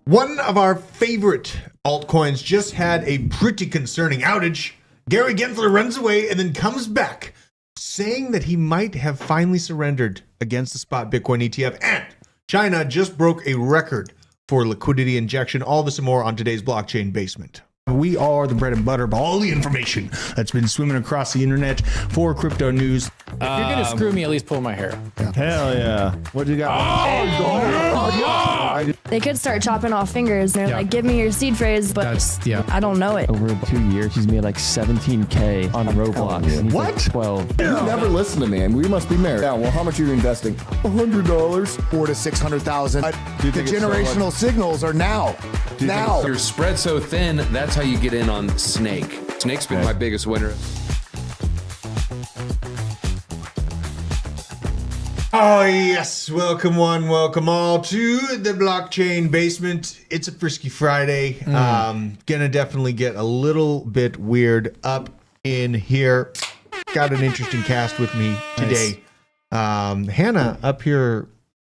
One of our favorite altcoins just had a pretty concerning outage. Gary Gensler runs away and then comes back saying that he might have finally surrendered against the spot Bitcoin ETF. And China just broke a record for liquidity injection. All this and more on today's Blockchain Basement. We are the bread and butter of all the information that's been swimming across the internet for crypto news. If you're gonna screw me, at least pull my hair. Hell yeah. What do you got? They could start chopping off fingers. They're like, give me your seed phrase, but I don't know it. Over 2 years, he's made like 17K on Roblox. What? 12. You never listen to me, and we must be married. Yeah, well, how much are you investing? $100. $400,000 to $600,000. The generational signals are now. Now. You're spread so thin, that's how you get in on Snake. Snake's been my biggest winner. Oh, yes. Welcome one, welcome all to the blockchain basement. It's a Frisky Friday. Gonna definitely get a little bit weird up in here. Got an interesting cast with me today. Hannah up here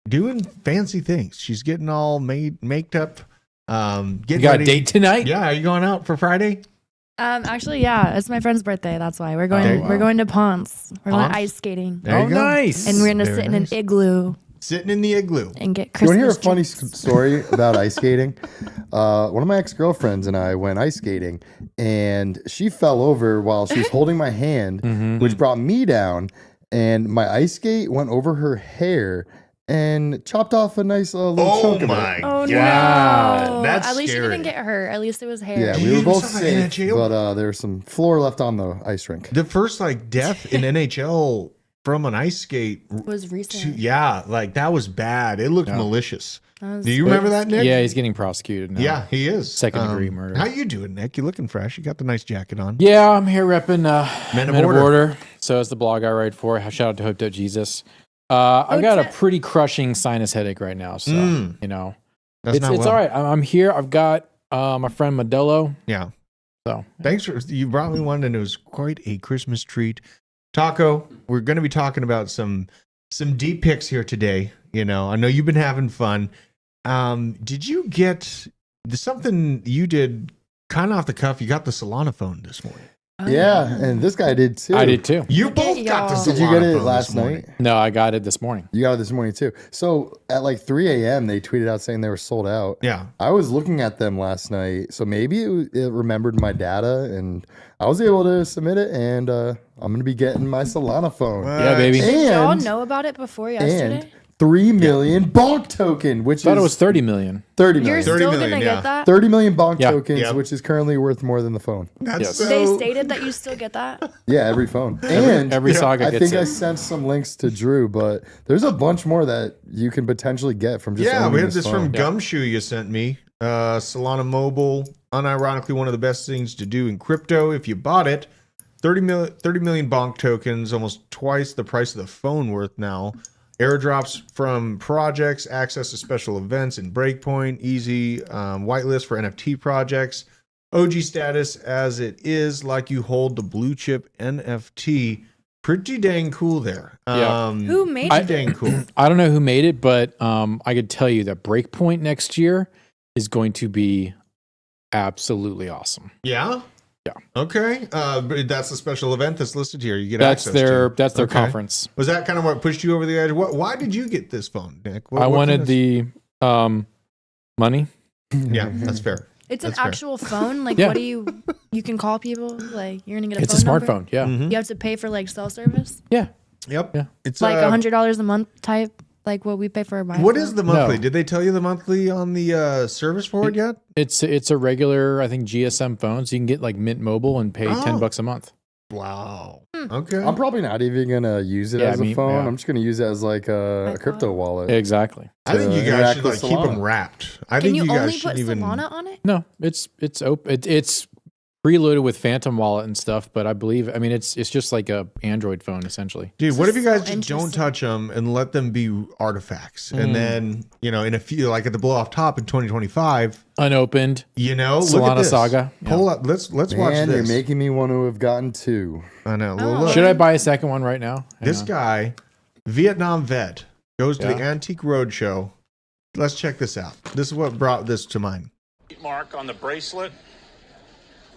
doing fancy things. She's getting all maked up. Getting You got ready. a date tonight? Yeah, are you going out for Friday? Actually, yeah, it's my friend's birthday. That's why we're going. We're going to Ponce. We're going Ponce? ice skating, There you go. Nice. and we're gonna Very sit in nice. an igloo Sitting in the igloo. and get You Christmas. want to hear a funny drinks. story about ice skating? One of my ex-girlfriends and I went ice skating, and she fell over while she was holding my hand, which brought me down, and my ice skate went over her hair and chopped off a nice little Oh chunk of my it. Oh God. no! That's At least scary. you didn't get hurt. At least it was hair. Yeah, Did we you were both suffer in safe, NHL? but there was some floor left on the ice rink. The first death in NHL from an ice skate. was recent. Yeah, that was bad. It looked malicious. That was Do you remember that, Nick? Yeah, he's getting prosecuted now. Yeah, he is. Second-degree murder. How you doing, Nick? You looking fresh? You got the nice jacket on. Yeah, I'm here repping Men of Men of Order. Order. So it's the blog I write for. Shout out to Hooked Up Jesus. I've got a pretty crushing sinus headache right now. So, you know, That's it's not well. all right. I'm here. I've got my friend Modelo. Yeah. So Thanks for you brought me one, and it was quite a Christmas treat. Taco, we're going to be talking about some deep picks here today. You know, I know you've been having fun. Did you get something you did kind of off the cuff? You got the Solana phone this morning. Yeah, and this guy did too. I did too. You at both got the y'all. Solana Did you get it phone last this morning. night? No, I got it this morning. You got it this morning too. So at like 3 a.m., they tweeted out saying they were sold out. Yeah. I was looking at them last night, so maybe it remembered my data, and I was able to submit it, and I'm going to be getting my Solana phone. Yeah, baby. Did y'all And, know about it before yesterday? and 3 million bonk token, which Thought is it was 30 million. 30 You're million. 30 still million, gonna yeah. get that? 30 million bonk Yeah. tokens, Yep. which is currently worth more than the phone. That's Yes. so, They stated that you still get that. Yeah, every phone. And Every saga I gets think I it. sent some links to Drew, but there's a bunch more that you can potentially get from just yeah, owning we had this phone. from Gumshoe you sent me. Solana Mobile, unironically one of the best things to do in crypto if you bought it. 30 million bonk tokens, almost twice the price of the phone worth now. Airdrops from projects, access to special events in Breakpoint, easy whitelist for NFT projects, OG status as it is, like you hold the blue chip NFT. Pretty dang cool there. Yeah. Who made Pretty it? dang cool. I don't know who made it, but I could tell you that Breakpoint next year is going to be absolutely awesome. Yeah? Yeah. Okay. But that's the special event that's listed here. You get That's access their to. their Okay. conference. Was that kind of what pushed you over the edge? Why did you get this phone, Nick? I wanted the money. Yeah, that's fair. It's an That's fair. actual phone. Like, Yeah. what do you can call people? Like, you're gonna get a It's a phone number? smartphone. Yeah. Mhm. You have to pay for like cell service, Yeah. Yep. Yeah. It's like $100 a month type, like what we pay for our What is the monthly? No. Did they tell you the monthly on the service for it yet? It's a regular, I think, GSM phone. So you can get like Mint Mobile and pay Oh. $10 a month. Wow. Okay. I'm probably not even gonna use it Yeah, as a me- phone. yeah. I'm just gonna use it as like a iCloud? crypto wallet. Exactly. I think to you guys interact should with keep them Solana. wrapped. I Can think you you guys only should put even. Solana on it? No, it's open. It's preloaded with Phantom Wallet and stuff, but I believe, I mean, it's just like a Android phone essentially. Dude, This what if is you guys so just don't interesting. touch them and let them be artifacts, and then in a few, like at the blow off top in 2025, Unopened. look at Solana this. Saga. Pull up. Let's watch Man, you're this. making me want to have gotten two. I know. Oh. Look. Should I buy a second one right now? Hang This on. guy, Vietnam vet, goes to the Yeah. Antique Roadshow. Let's check this out. This is what brought this to mind. Mark on the bracelet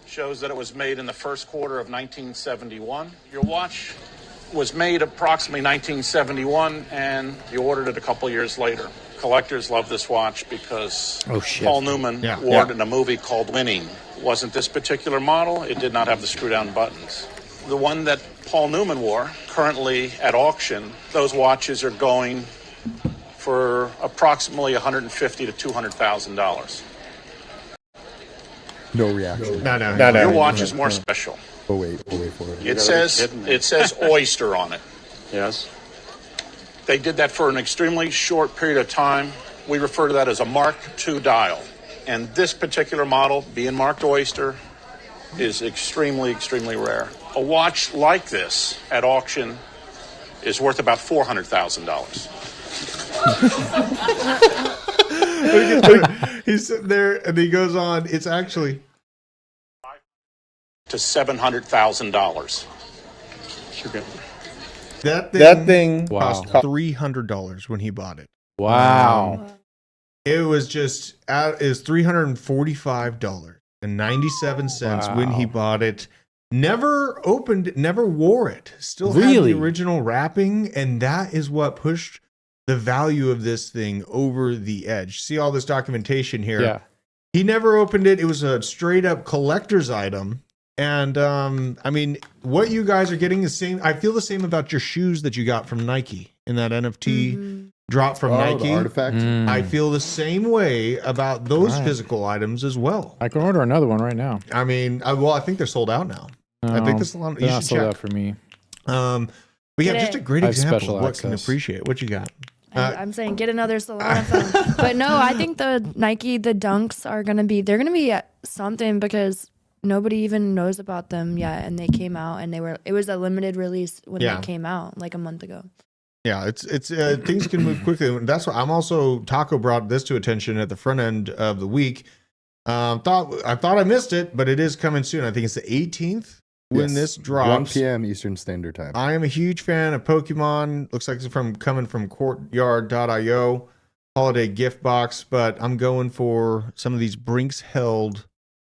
shows that it was made in the first quarter of 1971. Your watch was made approximately 1971, and you ordered it a couple years later. Collectors love this watch because Oh, shit. Paul Newman Yeah. wore it in a movie called Winning. Wasn't this particular model? It did not have the screw-down buttons. The one that Paul Newman wore, currently at auction, those watches are going for approximately $150,000 to $200,000. No reaction. No. Your watch is more special. Oh wait for it. It says Oyster on it. Yes. They did that for an extremely short period of time. We refer to that as a Mark II dial. And this particular model, being marked Oyster, is extremely, extremely rare. A watch like this at auction is worth about $400,000. He's sitting there and he goes on. It's actually to $700,000. that thing Wow. cost $300 when he bought it. Wow. It was just is $345.97 when he bought it. Never opened, never wore it. Still had Really? the original wrapping, and that is what pushed the value of this thing over the edge. See all this documentation here. Yeah. He never opened it. It was a straight up collector's item. And I mean, what you guys are getting is same. I feel the same about your shoes that you got from Nike in that NFT drop from Nike. The artifact. I feel the same way about those physical items as well. I can order another one right now. I mean, well, I think they're sold out now. I think this salon. You They're not should sold check. out for me. But yeah, just a great I have example special of what can access. appreciate. What you got? I'm saying get another Solana phone. But no, I think the Nike, the Dunks they're going to be at something because nobody even knows about them yet. And they came out and it was a limited release when they came out like a month ago. Yeah, it's things can move quickly. That's why I'm also Taco brought this to attention at the front end of the week. I thought I missed it, but it is coming soon. I think it's the 18th when this drops. 1 p.m. Eastern Standard Time. I am a huge fan of Pokemon. Looks like it's coming from Courtyard.io holiday gift box, but I'm going for some of these Brinks held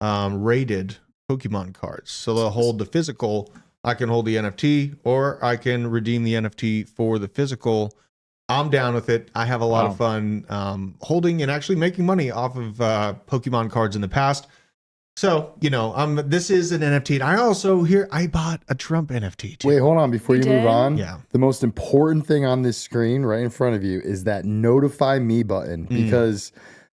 rated Pokemon cards. So they'll hold the physical. I can hold the NFT, or I can redeem the NFT for the physical. I'm down with it. I have a lot of fun holding and actually making money off of Pokemon cards in the past. So, this is an NFT. And I bought a Trump NFT too. Wait, hold on. Before you move on, Yeah. the most important thing on this screen right in front of you is that notify me button. Because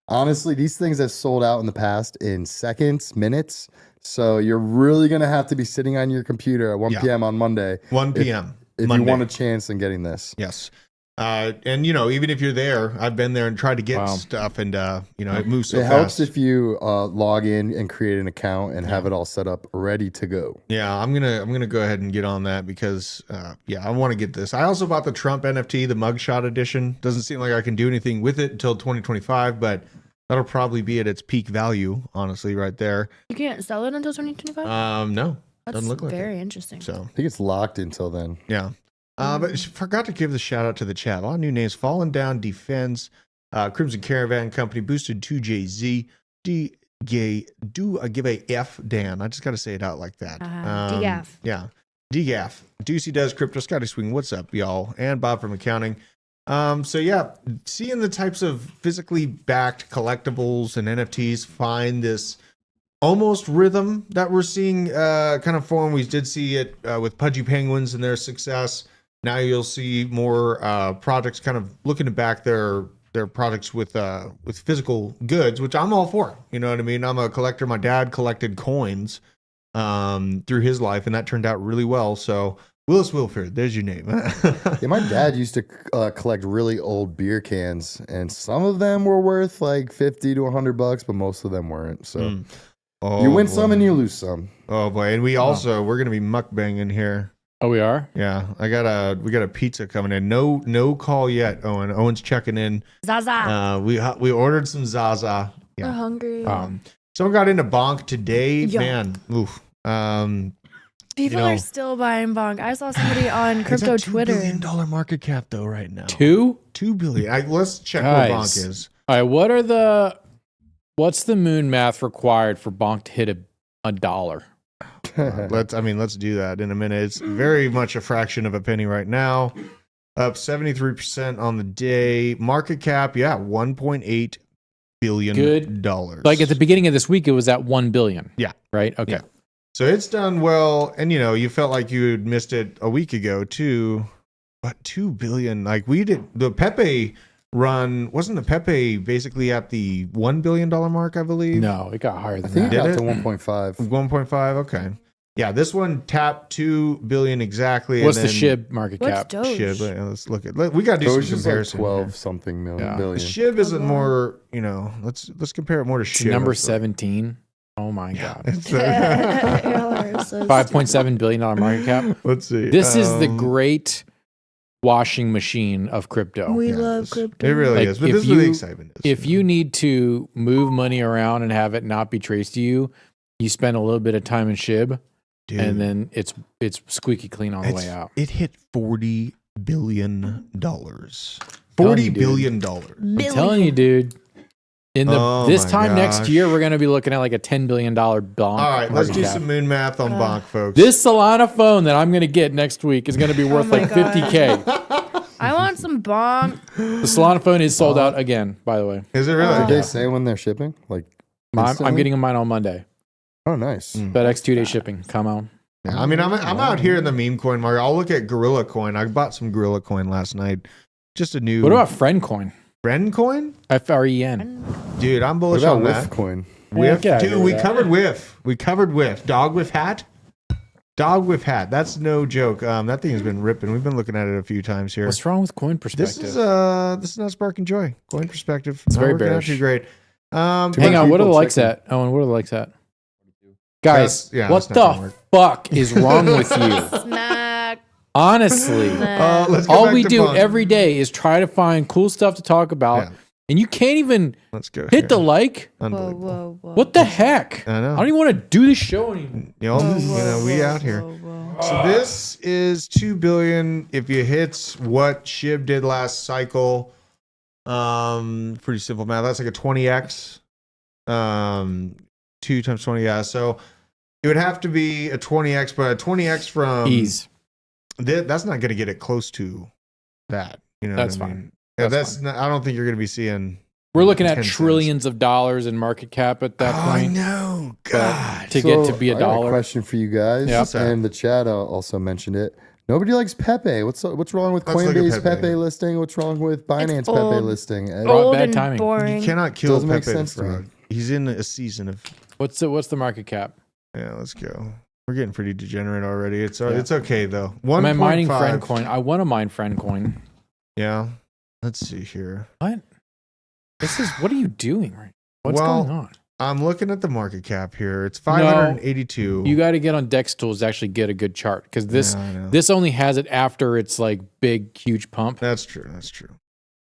honestly, these things have sold out in the past in seconds, minutes. So you're really going to have to be sitting on your computer at 1 p.m. on Monday. 1 p.m. If Monday. you want a chance in getting this. Yes. And even if you're there, I've been there and tried to get stuff, and it moves so It fast. helps if you log in and create an account and have it all set up ready to go. Yeah, I'm gonna go ahead and get on that because I want to get this. I also bought the Trump NFT, the mugshot edition. Doesn't seem like I can do anything with it until 2025, but that'll probably be at its peak value, honestly, right there. You can't sell it until 2025? No, That's doesn't look like very it. interesting. So I think it's locked until then. yeah. But forgot to give the shout out to the chat. A lot of new names: Fallen Down Defense, Crimson Caravan Company, Boosted 2JZ, give a F Dan. I just got to say it out like that. DGAF. Yeah, DGAF. Deucey does Crypto Scotty Swing. What's up, y'all? And Bob from accounting. So yeah, seeing the types of physically backed collectibles and NFTs find this almost rhythm that we're seeing kind of form. We did see it with Pudgy Penguins and their success. Now you'll see more projects kind of looking to back their products with physical goods, which I'm all for. You know what I mean? I'm a collector. My dad collected coins through his life, and that turned out really well. So Willis Wilford, there's your name. Yeah, my dad used to collect really old beer cans, and some of them were worth like $50 to $100, but most of them weren't. So you win some and you lose some. Oh boy, and we're gonna be mukbanging here. Oh, we are? Yeah, we got a pizza coming in. No call yet, Owen. Owen's checking in. Zaza. We ordered some Zaza. We're Yeah. hungry. Someone got into Bonk today. Yo. Man, oof. People are still buying bonk. I saw somebody on crypto it's a $2 Twitter. $2 billion market cap though right now. $2 billion. Let's check Guys. what Bonk is. All right, what's the moon math required for bonk to hit a dollar? Let's do that in a minute. It's very much a fraction of a penny right now. Up 73% on the day. Market cap, $1.8 billion. Good. Like at the beginning of this week, it was at 1 billion. Yeah. Right? Okay. Yeah. So it's done well, and you felt like you had missed it a week ago too. But 2 billion, like we did the Pepe run, wasn't the Pepe basically at the $1 billion mark, I believe? No, it got higher than I think that. it got to 1.5. 1.5, okay. Yeah, this one tapped 2 billion exactly. What's and the then SHIB market What's cap? Doge? SHIB, let's look at. We got to do Doge some is like comparison. 12 something million Yeah. billion. SHIB isn't more, let's compare it more to It's SHIB. number 17. Oh my God. It's, 5.7 billion dollar market cap. let's see. This is the great washing machine of crypto. We Yeah, love it crypto. It really Like, is. But if this is where the you- excitement is. If you need to move money around and have it not be traced to you, you spend a little bit of time in SHIB, Dude, and then it's squeaky clean on the way it's- out. it hit $40 billion. Telling $40 you, dude. billion. I'm telling you, dude. In the this my time next gosh. year, we're going to be looking at like a $10 billion bonk. All right, let's market do cap. some moon math on Bonk, folks. This Solana phone that I'm going to get next week is going to be worth my like God. 50K. I want some bonk. The Solana phone is sold out again, by the way. Is it really? Did they say when they're shipping? Like, I'm instantly? getting mine on Monday. Oh, nice. FedEx 2-day shipping. Come on. Yeah, I mean, I'm out here in the meme coin market. I'll look at Gorilla Coin. I bought some Gorilla Coin last night. Just a new. What about Friend Coin? Friend Coin? FREN. Dude, I'm What bullish about on Whiff that. coin? Whiff, Yeah, dude, we covered Whiff. We covered Whiff. Dog Whiff hat. Dog Whiff hat. That's no joke. That thing has been ripping. We've been looking at it a few times here. What's wrong with coin perspective? This is not sparking joy. Coin perspective. It's Not very working out bearish. too great. Hang on, what are the likes at? Owen, what are the likes at? Guys, Yeah, what that's not gonna the work. fuck is wrong with you? Smack. Honestly, Let's go all back we to do Bonk. every day is try to find cool stuff to talk about, Yeah. and you can't even Let's go. hit here. the like. Whoa, Unbelievable. whoa, whoa. What the heck? I know. I don't even want to do this show anymore. We out here. So this is 2 billion. If you hit what SHIB did last cycle, pretty simple math. That's like a 20x. 2 times 20, yeah. So it would have to be a 20x, but a 20x from Ease. That's not going to get it close to that. You know, That's what I fine. mean? Yeah, That's that's. Not, I don't think you're going to be seeing. We're looking at 10 cents. trillions of dollars in market cap at that I point. know. But God. to get to be I a got dollar. question for you guys. Yeah. What's that? And the chat also mentioned it. Nobody likes Pepe. What's wrong with Let's look at Coinbase Pepe. Pepe listing? What's wrong with Binance Pepe old. listing? Old bad and timing. boring. You cannot kill Doesn't make Pepe the sense to me. Frog. He's in a season of. What's the market cap? Yeah, let's go. We're getting pretty degenerate already. It's Yeah. it's okay though. Am I mining 1.5. friend coin? I want to mine friend coin. Yeah. Let's see here. What? What are you doing right now? What's Well, going on? I'm looking at the market cap here. It's 582. You got to get on Dex Tools to actually get a good chart because this Yeah, I know. this only has it after it's like big huge pump. That's true. That's true.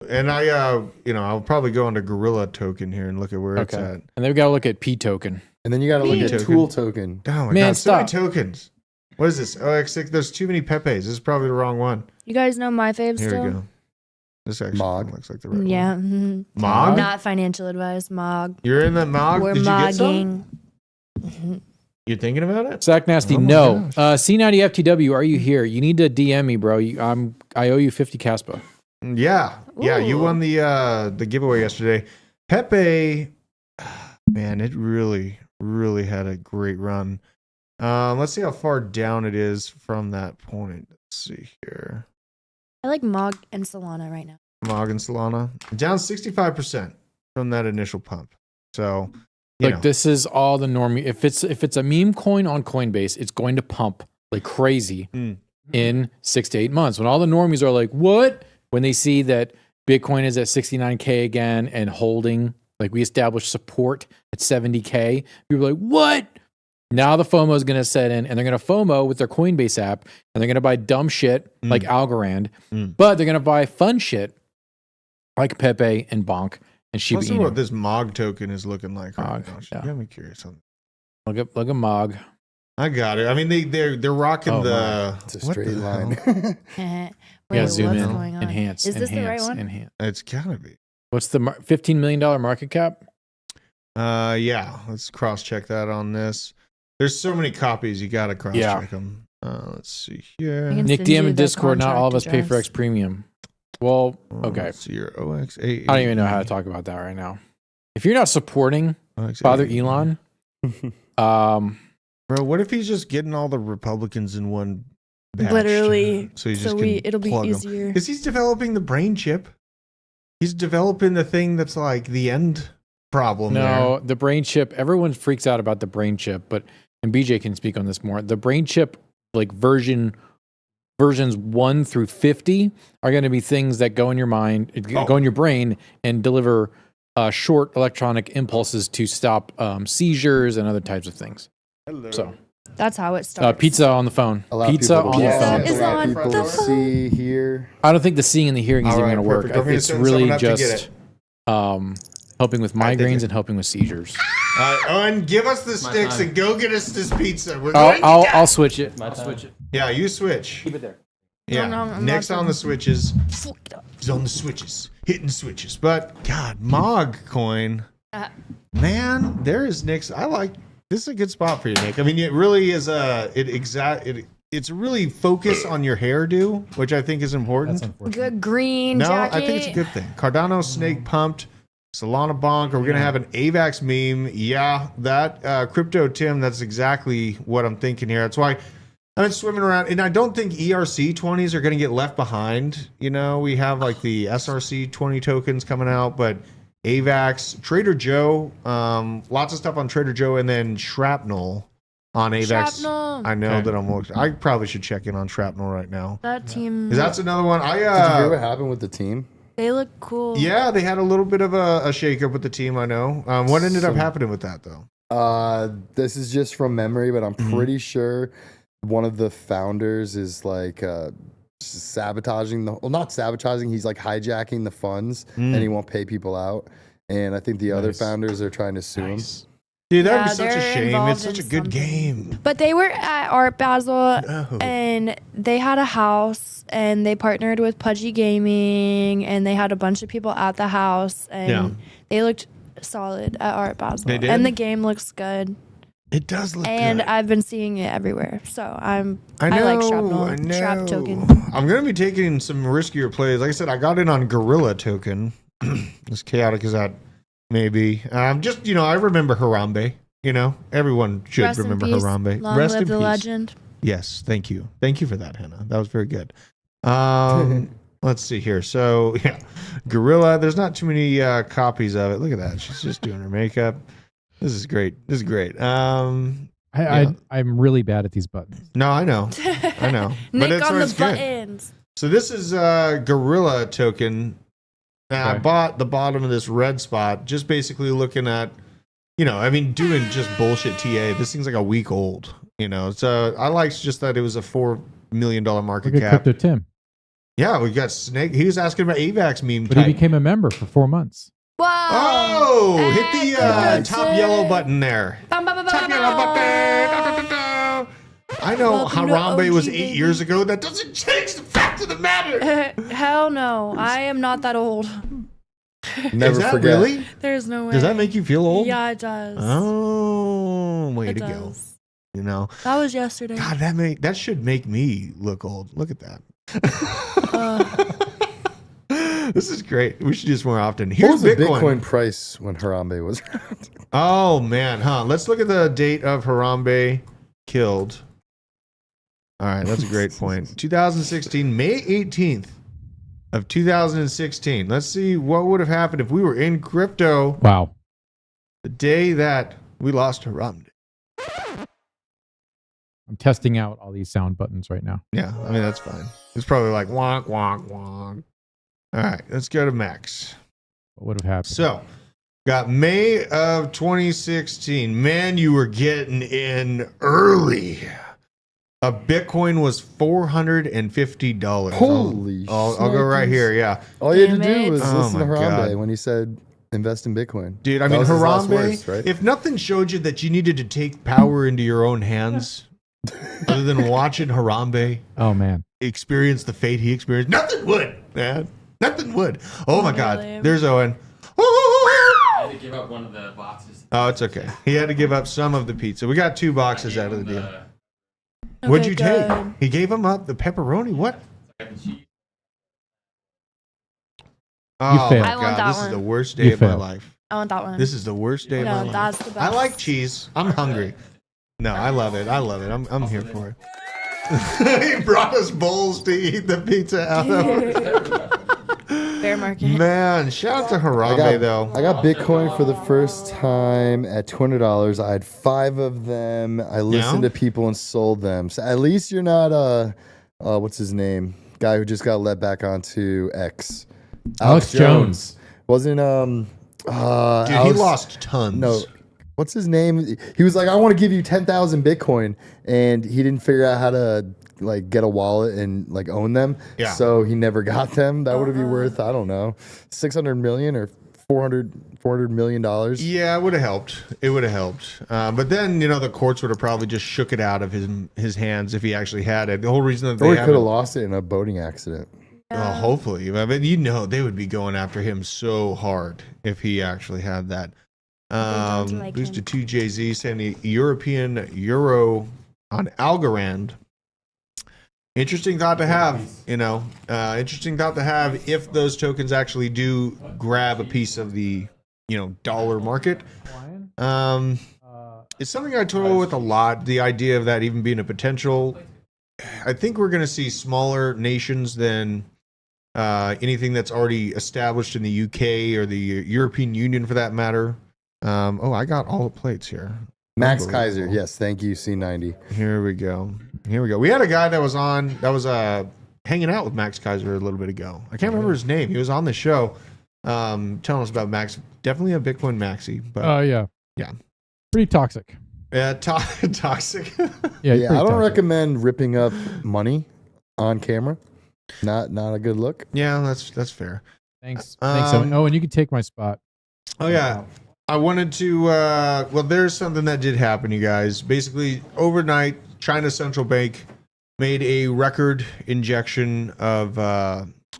And I I'll probably go into Gorilla token here and look at where it's Okay. at. And then we got to look at P token. And then you got to look Me. at Token. Tool token. Oh my Man, god, so many stop. tokens. What is this? OX6. There's too many Pepes. This is probably the wrong one. You guys know my fave Here still? we go. This actually Mog. looks like the right Yeah. one. mhm. Mog? Not financial advice. Mog. You're in the Mog? We're Did you get some? mogging. You thinking about it? Zach Nasty, Oh my no. gosh. C90 FTW, are you here? You need to DM me, bro. I owe you 50 Caspa. Yeah. Yeah, you Ooh. won the giveaway yesterday. Pepe, man, it really, really had a great run. Let's see how far down it is from that point. Let's see here. I like Mog and Solana right now. Mog and Solana. Down 65% from that initial pump. So, you know. This is all the normie. If it's a meme coin on Coinbase, it's going to pump like crazy in 6 to 8 months. When all the normies are like, what? When they see that Bitcoin is at 69K again and holding, like we established support at 70K, people are like, what? Now the FOMO is going to set in and they're going to FOMO with their Coinbase app and they're going to buy dumb shit like Algorand, but they're going to buy fun shit like Pepe and Bonk and Shiba Let's see what Inu. this Mog token is looking like right Mog, now. yeah. You got me curious on Look at Mog. I got it. I mean, they're rocking Oh, the. It's a what straight the line. hell? You Wait, gotta zoom what's in, going on? enhance, Is this the right enhance, one? enhance. It's gotta be. What's the $15 million market cap? Yeah. Let's cross check that on this. There's so many copies. You gotta cross check them. Let's see here. I can Nick send you DM in the Discord. Not all of us contract pay for address. X Premium. Well, okay. Let's see your OX8. I don't even know how to talk about that right now. If you're not supporting Father Elon, bro, what if he's just getting all the Republicans in one batch? Literally. So he So just it'll be easier. Because he's developing the brain chip. He's developing the thing that's like the end problem. no, the brain chip. Everyone freaks out about the brain chip, but and BJ can speak on this more. The brain chip, like versions 1 through 50, are going to be things that go in your mind, go in your brain, and deliver short electronic impulses to stop seizures and other types of things. Hello. So That's how it starts. Pizza on the phone. Allow Pizza people to on the walk, phone. Pizza is allow on people the to phone. see, hear. I don't think the seeing and the hearing is All even right, going to work. perfect. Want me to It's send really someone up to get just helping with I think migraines it- and helping with seizures. Owen, give us the sticks and go get us this pizza. We're I'll, going I'll, to I'll switch it. I'll switch it. Yeah, you switch. Keep it there. Yeah, No, I'm Nick's not on the switches. Fuck it up. He's on the switches, hitting switches. But God, Mog coin, Uh, man, there is Nick's. I like this is a good spot for you, Nick. I mean, it really is it's really focused on your hairdo, which I think is important. Good green No, jacket. I think it's a good thing. Cardano Snake pumped. Solana Bonk. Are we gonna have an AVAX meme? Yeah, that Crypto Tim. That's exactly what I'm thinking here. That's why I've been swimming around, and I don't think ERC 20s are gonna get left behind. You know, we have like the SRC 20 tokens coming out, but AVAX, Trader Joe, lots of stuff on Trader Joe, and then Shrapnel on AVAX. Shrapnel. I know that I probably should check in on Shrapnel right now. That team. 'Cause that's another one. Did you hear what happened with the team? They look cool. Yeah, they had a little bit of a shakeup with the team. I know. What ended up happening with that though? This is just from memory, but I'm pretty sure one of the founders is like sabotaging not sabotaging. He's like hijacking the funds, and he won't pay people out. And I think the other founders are trying to sue him. Dude, that would Yeah, be such a they're shame. It's involved such a in good something. game. But they were at Art Basel No. and they had a house and they partnered with Pudgy Gaming and they had a bunch of people at the house and Yeah. they looked solid at Art Basel. They did? And the game looks good. It does look And good. I've been seeing it everywhere. So I like Shrapnel. I know. Shrap token. I'm gonna be taking some riskier plays. Like I said, I got in on Gorilla token. As chaotic as that may be. Just I remember Harambe. Everyone should Rest in remember peace. Harambe. Long Rest live in the peace. legend. Yes, thank you. Thank you for that, Hannah. That was very good. Let's see here. So, yeah, Gorilla. There's not too many copies of it. Look at that. She's just doing her makeup. This is great. I'm really bad at these buttons. No, I know. I know. Nick it's on the always good. buttons. So this is Gorilla token. And I Okay. bought the bottom of this red spot, just basically looking at, doing just bullshit TA. This thing's like a week old, So I liked just that it was a $4 million market Look at cap. Crypto Tim. Yeah, we got Snake. He was asking about AVAX meme But he type. became a member for 4 months. Whoa. Oh, hit the Crypto top Tim. yellow button there. Bum, bum, bum, Top bum, yellow bum. button. Da, da, da, da. I know Welcome to Harambe was OG, 8 baby. years ago. That doesn't change the fact of the matter. Hell no. I am not that old. Never Is that forget. really? There's no way. Does that make you feel old? Yeah, it does. Oh, way it to go. does. That was yesterday. God, that should make me look old. Look at that. This is great. We should do this more often. What Here's was the Bitcoin. Bitcoin price when Harambe was around? Oh man, huh? Let's look at the date of Harambe killed. All right, that's a great point. 2016, May 18th of 2016. Let's see what would have happened if we were in crypto Wow. the day that we lost Harambe. I'm testing out all these sound buttons right now. Yeah, I mean that's fine. It's probably like wonk wonk wonk. All right, let's go to Max. What would have happened? So, got May of 2016. Man, you were getting in early. A Bitcoin was $450. Holy I'll go right shnikes. here. Yeah, All you had to Damn do it. was Oh listen to my Harambe God. when he said invest in Bitcoin. dude. I That mean, was his last Harambe. words, right? If nothing showed you that you needed to take power into your own hands, other than watching Harambe Oh man. experience the fate he experienced, nothing would, man. Nothing would. Oh my God. Really? There's Owen. I had to give up one of the boxes. Oh, it's okay. He had to give up some of the pizza. We got 2 boxes out of the deal. Okay, What'd you good. take? He gave him up the pepperoni. What? Oh failed. my I want God, that this is one. the worst day You of my failed. life. I want that one. This is the worst day of my No, life. that's the best. I like cheese. I'm hungry. No, I love it. I love it. I'm here for it. He brought us bowls to eat the pizza out of. Bear market. Man, shout out to Harambe though. I got Bitcoin for the first time at $200. I had 5 of them. I listened Yeah? to people and sold them. So at least you're not what's his name? Guy who just got let back onto X. Alex Jones. Wasn't Dude, he Alex- lost tons. No. what's his name? He was like, I want to give you 10,000 Bitcoin, and he didn't figure out how to like get a wallet and like own them. Yeah. So he never got them. That would be worth, I don't know, 600 million or 400 million dollars. Yeah, it would have helped. It would have helped. But then, the courts would have probably just shook it out of his hands if he actually had it. The whole reason that Or they he could have lost it in a boating accident. well, hopefully. I mean, they would be going after him so hard if he actually had that. don't like Boost to him. 2JZ saying the European Euro on Algorand. Interesting thought to have, interesting thought to have if those tokens actually do grab a piece of the, dollar market. It's something I toil with a lot, the idea of that even being a potential. I think we're going to see smaller nations than anything that's already established in the UK or the European Union for that matter. I got all the plates here. Max Kaiser, yes, thank you, C90. Here we go. We had a guy that was hanging out with Max Kaiser a little bit ago. I can't remember his name. He was on the show telling us about Max. Definitely a Bitcoin maxi. But Yeah. Yeah. Pretty toxic. Yeah, toxic. Yeah, I don't recommend ripping up money on camera. Not a good look. Yeah, that's fair. Thanks. Owen. Oh, and you can take my spot. Oh yeah. I wanted to there's something that did happen, you guys. Basically, overnight, China's central bank made a record injection of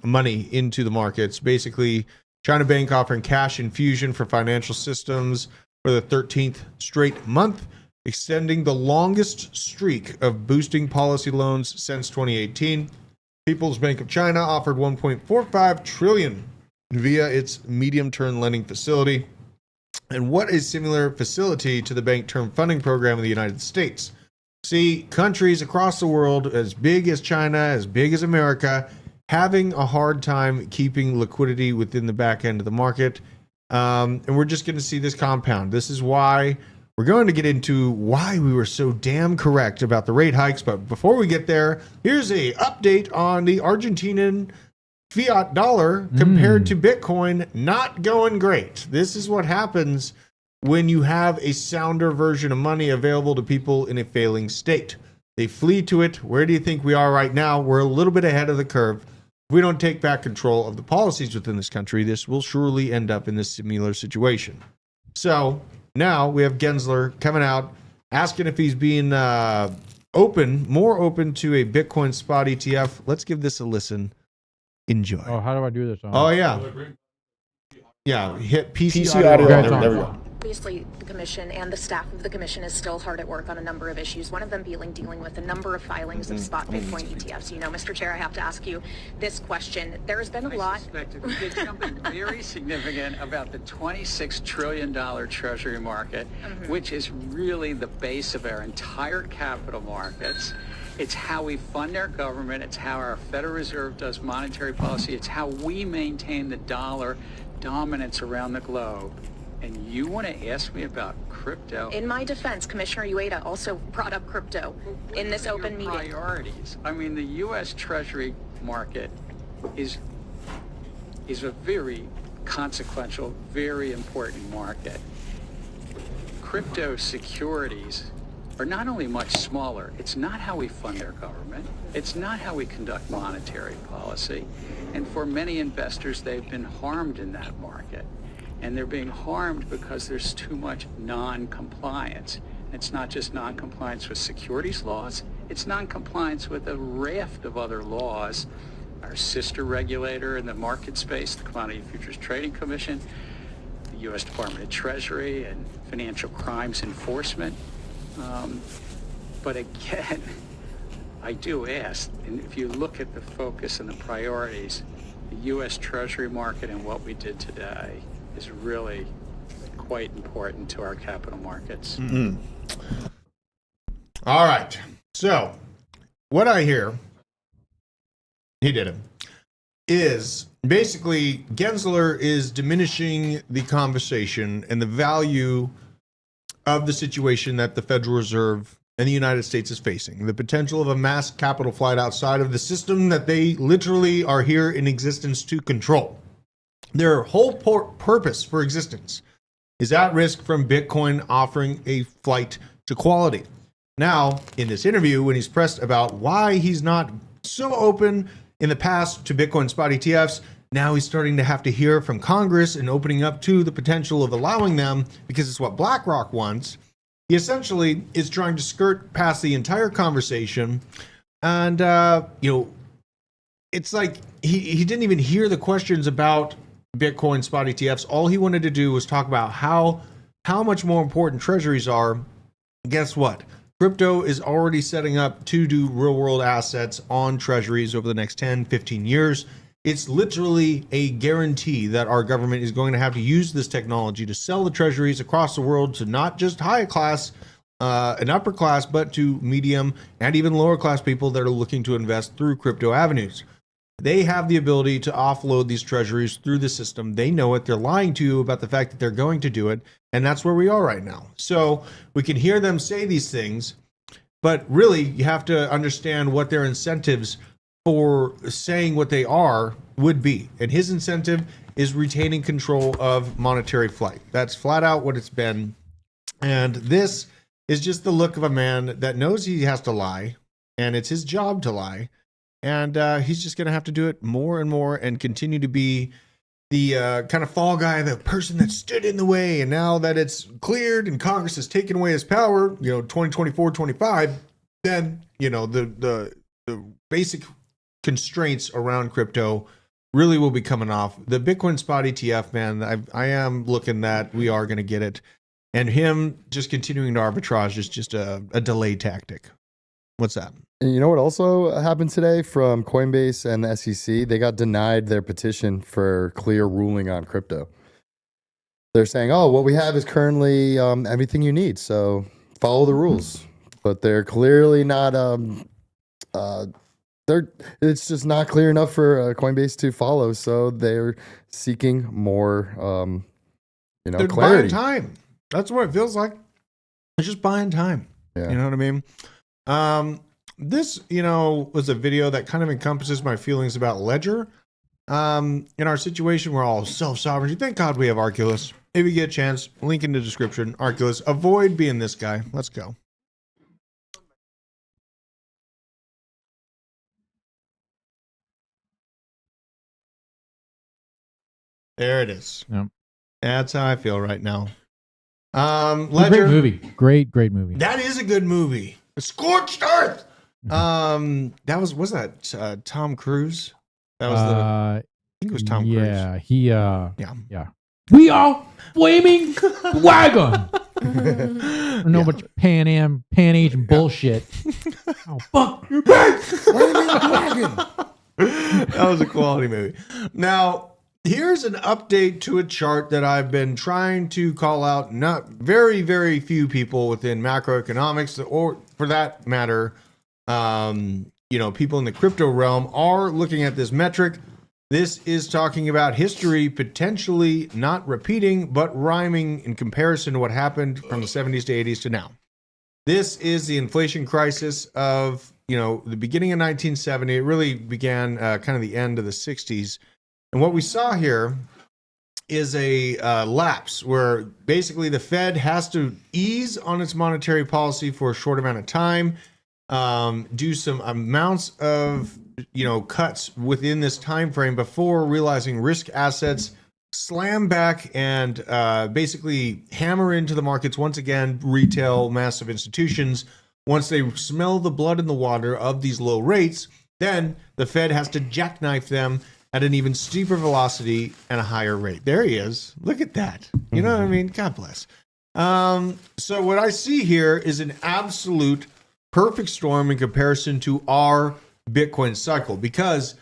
money into the markets. Basically, China Bank offering cash infusion for financial systems for the 13th straight month, extending the longest streak of boosting policy loans since 2018. People's Bank of China offered 1.45 trillion via its medium-term lending facility. And what is similar facility to the Bank Term Funding Program in the United States? See, countries across the world, as big as China, as big as America, having a hard time keeping liquidity within the back end of the market. And we're just going to see this compound. This is why we're going to get into why we were so damn correct about the rate hikes. But before we get there, here's a update on the Argentinian fiat dollar compared to Bitcoin. Not going great. This is what happens when you have a sounder version of money available to people in a failing state. They flee to it. Where do you think we are right now? We're a little bit ahead of the curve. If we don't take back control of the policies within this country, this will surely end up in this similar situation. So now we have Gensler coming out asking if he's being more open to a Bitcoin spot ETF. Let's give this a listen. Enjoy. Oh, how do I do this? Oh, yeah. Yeah, hit PC audio. audio. There we go. Obviously, the commission and the staff of the commission is still hard at work on a number of issues, one of them dealing with a number of filings of spot Bitcoin ETFs. Mr. Chair, I have to ask you this question. There has been a lot. We did something very significant about the $26 trillion Treasury market, which is really the base of our entire capital markets. It's how we fund our government. It's how our Federal Reserve does monetary policy. It's how we maintain the dollar dominance around the globe. And you want to ask me about crypto? In my defense, Commissioner Ueda also brought up crypto in this open meeting. Priorities. I mean, the U.S. Treasury market is a very consequential, very important market. Crypto securities are not only much smaller, it's not how we fund our government, it's not how we conduct monetary policy, and for many investors, they've been harmed in that market. And they're being harmed because there's too much non-compliance. It's not just non-compliance with securities laws, it's non-compliance with a raft of other laws. Our sister regulator in the market space, the Commodity Futures Trading Commission, the U.S. Department of Treasury, and Financial Crimes Enforcement. But again, I do ask, and if you look at the focus and the priorities, the U.S. Treasury market and what we did today is really quite important to our capital markets. All right. So, what I hear, he did it, is basically Gensler is diminishing the conversation and the value of the situation that the Federal Reserve and the United States is facing. The potential of a mass capital flight outside of the system that they literally are here in existence to control. Their whole purpose for existence is at risk from Bitcoin offering a flight to quality. Now, in this interview, when he's pressed about why he's not so open in the past to Bitcoin spot ETFs, now he's starting to have to hear from Congress and opening up to the potential of allowing them because it's what BlackRock wants. He essentially is trying to skirt past the entire conversation. And, it's like he didn't even hear the questions about Bitcoin spot ETFs. All he wanted to do was talk about how much more important treasuries are. Guess what? Crypto is already setting up to do real world assets on treasuries over the next 10, 15 years. It's literally a guarantee that our government is going to have to use this technology to sell the treasuries across the world to not just high class and upper class, but to medium and even lower class people that are looking to invest through crypto avenues. They have the ability to offload these treasuries through the system. They know it. They're lying to you about the fact that they're going to do it. And that's where we are right now. So we can hear them say these things, but really you have to understand what their incentives for saying what they are would be. And his incentive is retaining control of monetary flight. That's flat out what it's been. And this is just the look of a man that knows he has to lie, and it's his job to lie. And he's just going to have to do it more and more and continue to be the kind of fall guy, the person that stood in the way. And now that it's cleared and Congress has taken away his power, 2024, 25, then, the basic constraints around crypto really will be coming off. The Bitcoin spot ETF, man, I am looking that we are going to get it. And him just continuing to arbitrage is just a delay tactic. What's that? And you know what also happened today from Coinbase and the SEC? They got denied their petition for clear ruling on crypto. They're saying, oh, what we have is currently everything you need, so follow the rules. But they're clearly not, it's just not clear enough for Coinbase to follow, so they're seeking more, they're clarity. Buying time. That's what it feels like. It's just buying time. Yeah. You know what I mean? This, was a video that kind of encompasses my feelings about Ledger. In our situation, we're all self-sovereignty. Thank God we have Arculus. If you get a chance, link in the description. Arculus, avoid being this guy. Let's go. There it is. Yep. That's how I feel right now. Great Ledger. movie. Great movie. That is a good movie. Scorched Earth. That was that Tom Cruise? That was I think it was Tom Cruise. Yeah, yeah. We are flaming wagon. No much Pan Asian bullshit. Oh fuck your back. Flaming wagon. That was a quality movie. Now, here's an update to a chart that I've been trying to call out. Not very, very few people within macroeconomics, or for that matter, people in the crypto realm are looking at this metric. This is talking about history potentially not repeating, but rhyming in comparison to what happened from the 70s to 80s to now. This is the inflation crisis of, the beginning of 1970. It really began kind of the end of the 60s. And what we saw here is a lapse where basically the Fed has to ease on its monetary policy for a short amount of time, do some amounts of cuts within this time frame before realizing risk assets slam back and basically hammer into the markets once again. Retail, massive institutions, once they smell the blood in the water of these low rates, then the Fed has to jackknife them at an even steeper velocity and a higher rate. There he is. Look at that. You know what I mean? God bless. So what I see here is an absolute perfect storm in comparison to our Bitcoin cycle, because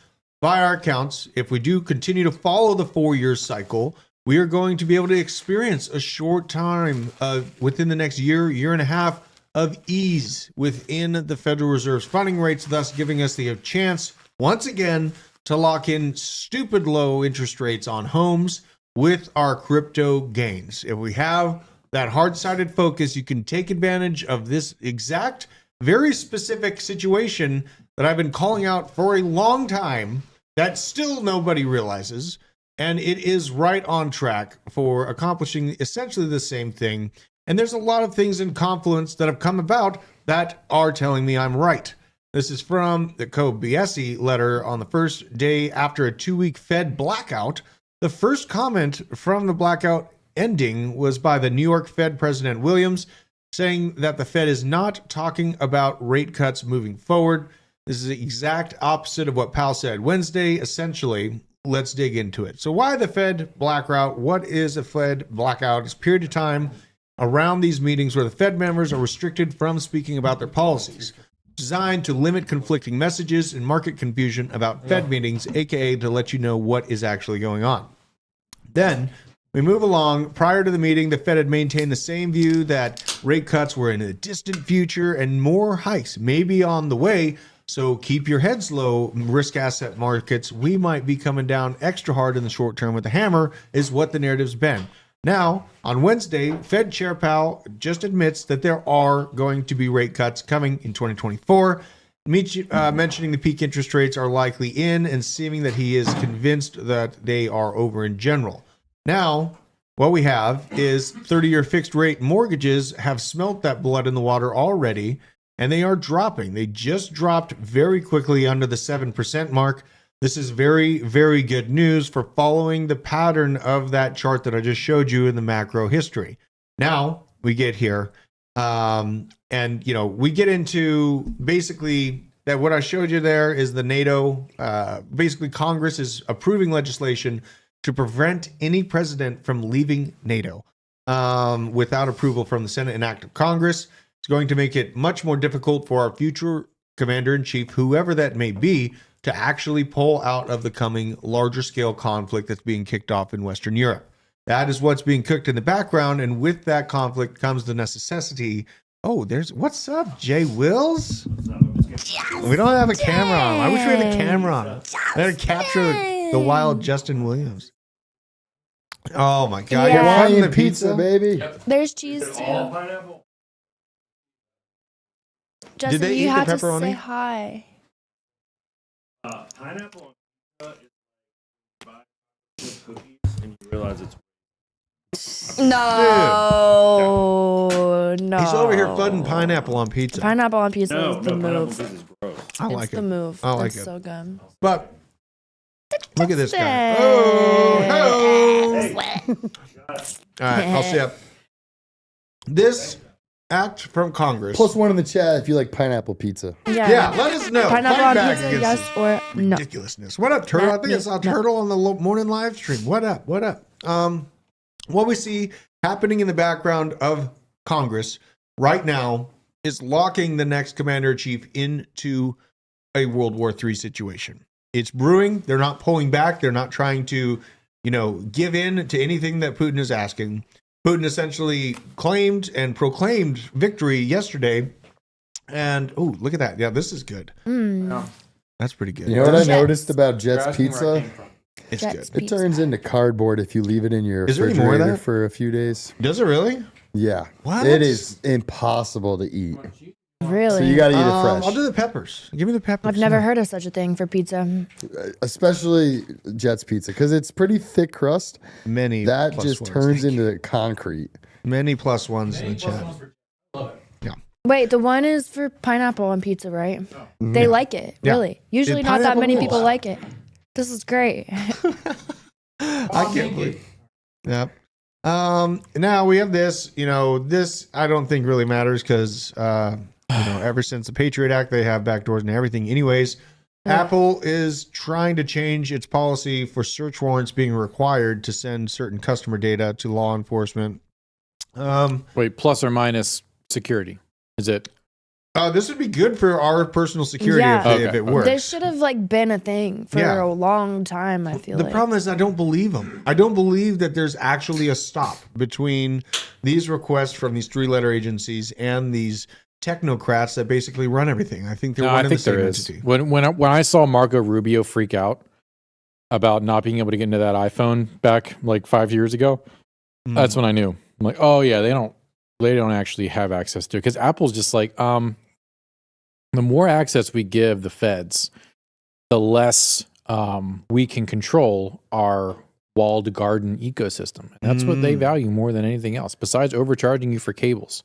by our accounts, if we do continue to follow the 4-year cycle, we are going to be able to experience a short time within the next year and a half of ease within the Federal Reserve's funding rates, thus giving us the chance once again to lock in stupid low interest rates on homes with our crypto gains. If we have that hard-sided focus, you can take advantage of this exact, very specific situation that I've been calling out for a long time that still nobody realizes. and it is right on track for accomplishing essentially the same thing. And there's a lot of things in confluence that have come about that are telling me I'm right. This is from the Kobayashi letter on the first day after a 2-week Fed blackout. The first comment from the blackout ending was by the New York Fed President Williams, saying that the Fed is not talking about rate cuts moving forward. This is the exact opposite of what Powell said Wednesday. Essentially, let's dig into it. So why the Fed blackout? What is a Fed blackout? It's a period of time around these meetings where the Fed members are restricted from speaking about their policies, designed to limit conflicting messages and market confusion about Fed meetings, aka to let you know what is actually going on. Then we move along. Prior to the meeting, the Fed had maintained the same view that rate cuts were in a distant future and more hikes may be on the way. So keep your heads low, risk asset markets. We might be coming down extra hard in the short term with the hammer, is what the narrative's been. Now, on Wednesday, Fed Chair Powell just admits that there are going to be rate cuts coming in 2024, mentioning the peak interest rates are likely in and seeming that he is convinced that they are over in general. Now, what we have is 30-year fixed rate mortgages have smelt that blood in the water already, and they are dropping. They just dropped very quickly under the 7% mark. This is very, very good news for following the pattern of that chart that I just showed you in the macro history. Now we get here, and we get into basically that what I showed you there is the NATO. Basically, Congress is approving legislation to prevent any president from leaving NATO without approval from the Senate and act of Congress. It's going to make it much more difficult for our future commander-in-chief, whoever that may be, to actually pull out of the coming larger scale conflict that's being kicked off in Western Europe. That is what's being cooked in the background, and with that conflict comes the necessity. Oh, what's up, Jay Wills? Yes, we don't have a camera on. I wish we had a camera on. I had to capture the wild Justin Williams. Oh my God! Yeah. Hawaiian the pizza, baby. There's cheese too. Pineapple. Justin, Did they eat you the have to pepperoni? say hi. Pineapple on pizza is like with cookies, and you realize it's No. He's over here flooding pineapple on pizza. Pineapple on pizza no, is the pineapple move. pizza is gross. I It's like the it. move. I like It's it. so good. But look at this guy. Justin. Oh, all right, I'll see up. This act from Congress. Plus one in the chat if you like pineapple pizza. Yeah, let us know. Pineapple Fight on back pizza, against yes this or no. ridiculousness. What up, Turtle? I think I saw Turtle on the morning live stream. What up? What up? What we see happening in the background of Congress right now is locking the next commander-in-chief into a World War III situation. It's brewing. They're not pulling back. They're not trying to, give in to anything that Putin is asking. Putin essentially claimed and proclaimed victory yesterday. And, oh, look at that. Yeah, this is good. That's pretty good. You know what I Jets. noticed about Jets Pizza? It's Jets good. It turns into cardboard if you leave it in your Is there any more of refrigerator that? for a few days. Does it really? Yeah. What? It is impossible to eat. Really? So you got to eat it fresh. I'll do the peppers. Give me the peppers. I've never heard of such a thing for pizza. Especially Jets Pizza because it's pretty thick crust. Many That plus just ones. turns Thank you. into concrete. Many plus ones in the chat. Wait, the one is for pineapple on pizza, right? They like it, Yeah. really. Usually It's not that pineapple many rules. people like it. This is great. I can't believe. Yep. Now we have this. This I don't think really matters because ever since the Patriot Act, they have backdoors and everything. Anyways, Apple is trying to change its policy for search warrants being required to send certain customer data to law enforcement. Wait, plus or minus security? Is it? This would be good for our personal security if it works. This should have been a thing for a long time, I feel The like. problem is I don't believe them. I don't believe that there's actually a stop between these requests from these three-letter agencies and these technocrats that basically run everything. I think they're one and the same entity. When I saw Marco Rubio freak out about not being able to get into that iPhone back like 5 years ago, that's when I knew. I'm like, oh yeah, they don't actually have access to it because Apple's just like, the more access we give the feds, the less we can control our walled garden ecosystem. And that's what they value more than anything else. Besides overcharging you for cables,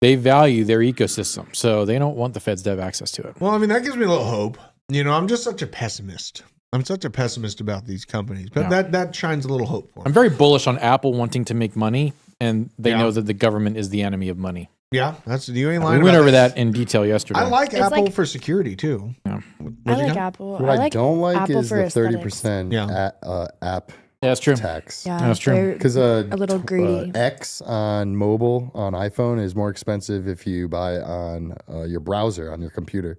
they value their ecosystem. So they don't want the feds to have access to it. Well, I mean, that gives me a little hope. You know, I'm just such a pessimist. I'm such a pessimist about these companies, but that shines a little hope for me. I'm very bullish on Apple wanting to make money, and they know that the government is the enemy of money. Yeah, you ain't lying. We went over that in detail yesterday. I like Apple for security too. Yeah. I like Apple. What I don't like Apple is for the 30% app that's true. tax. Yeah, that's true. Because a little greedy. X on mobile on iPhone is more expensive if you buy on your browser on your computer.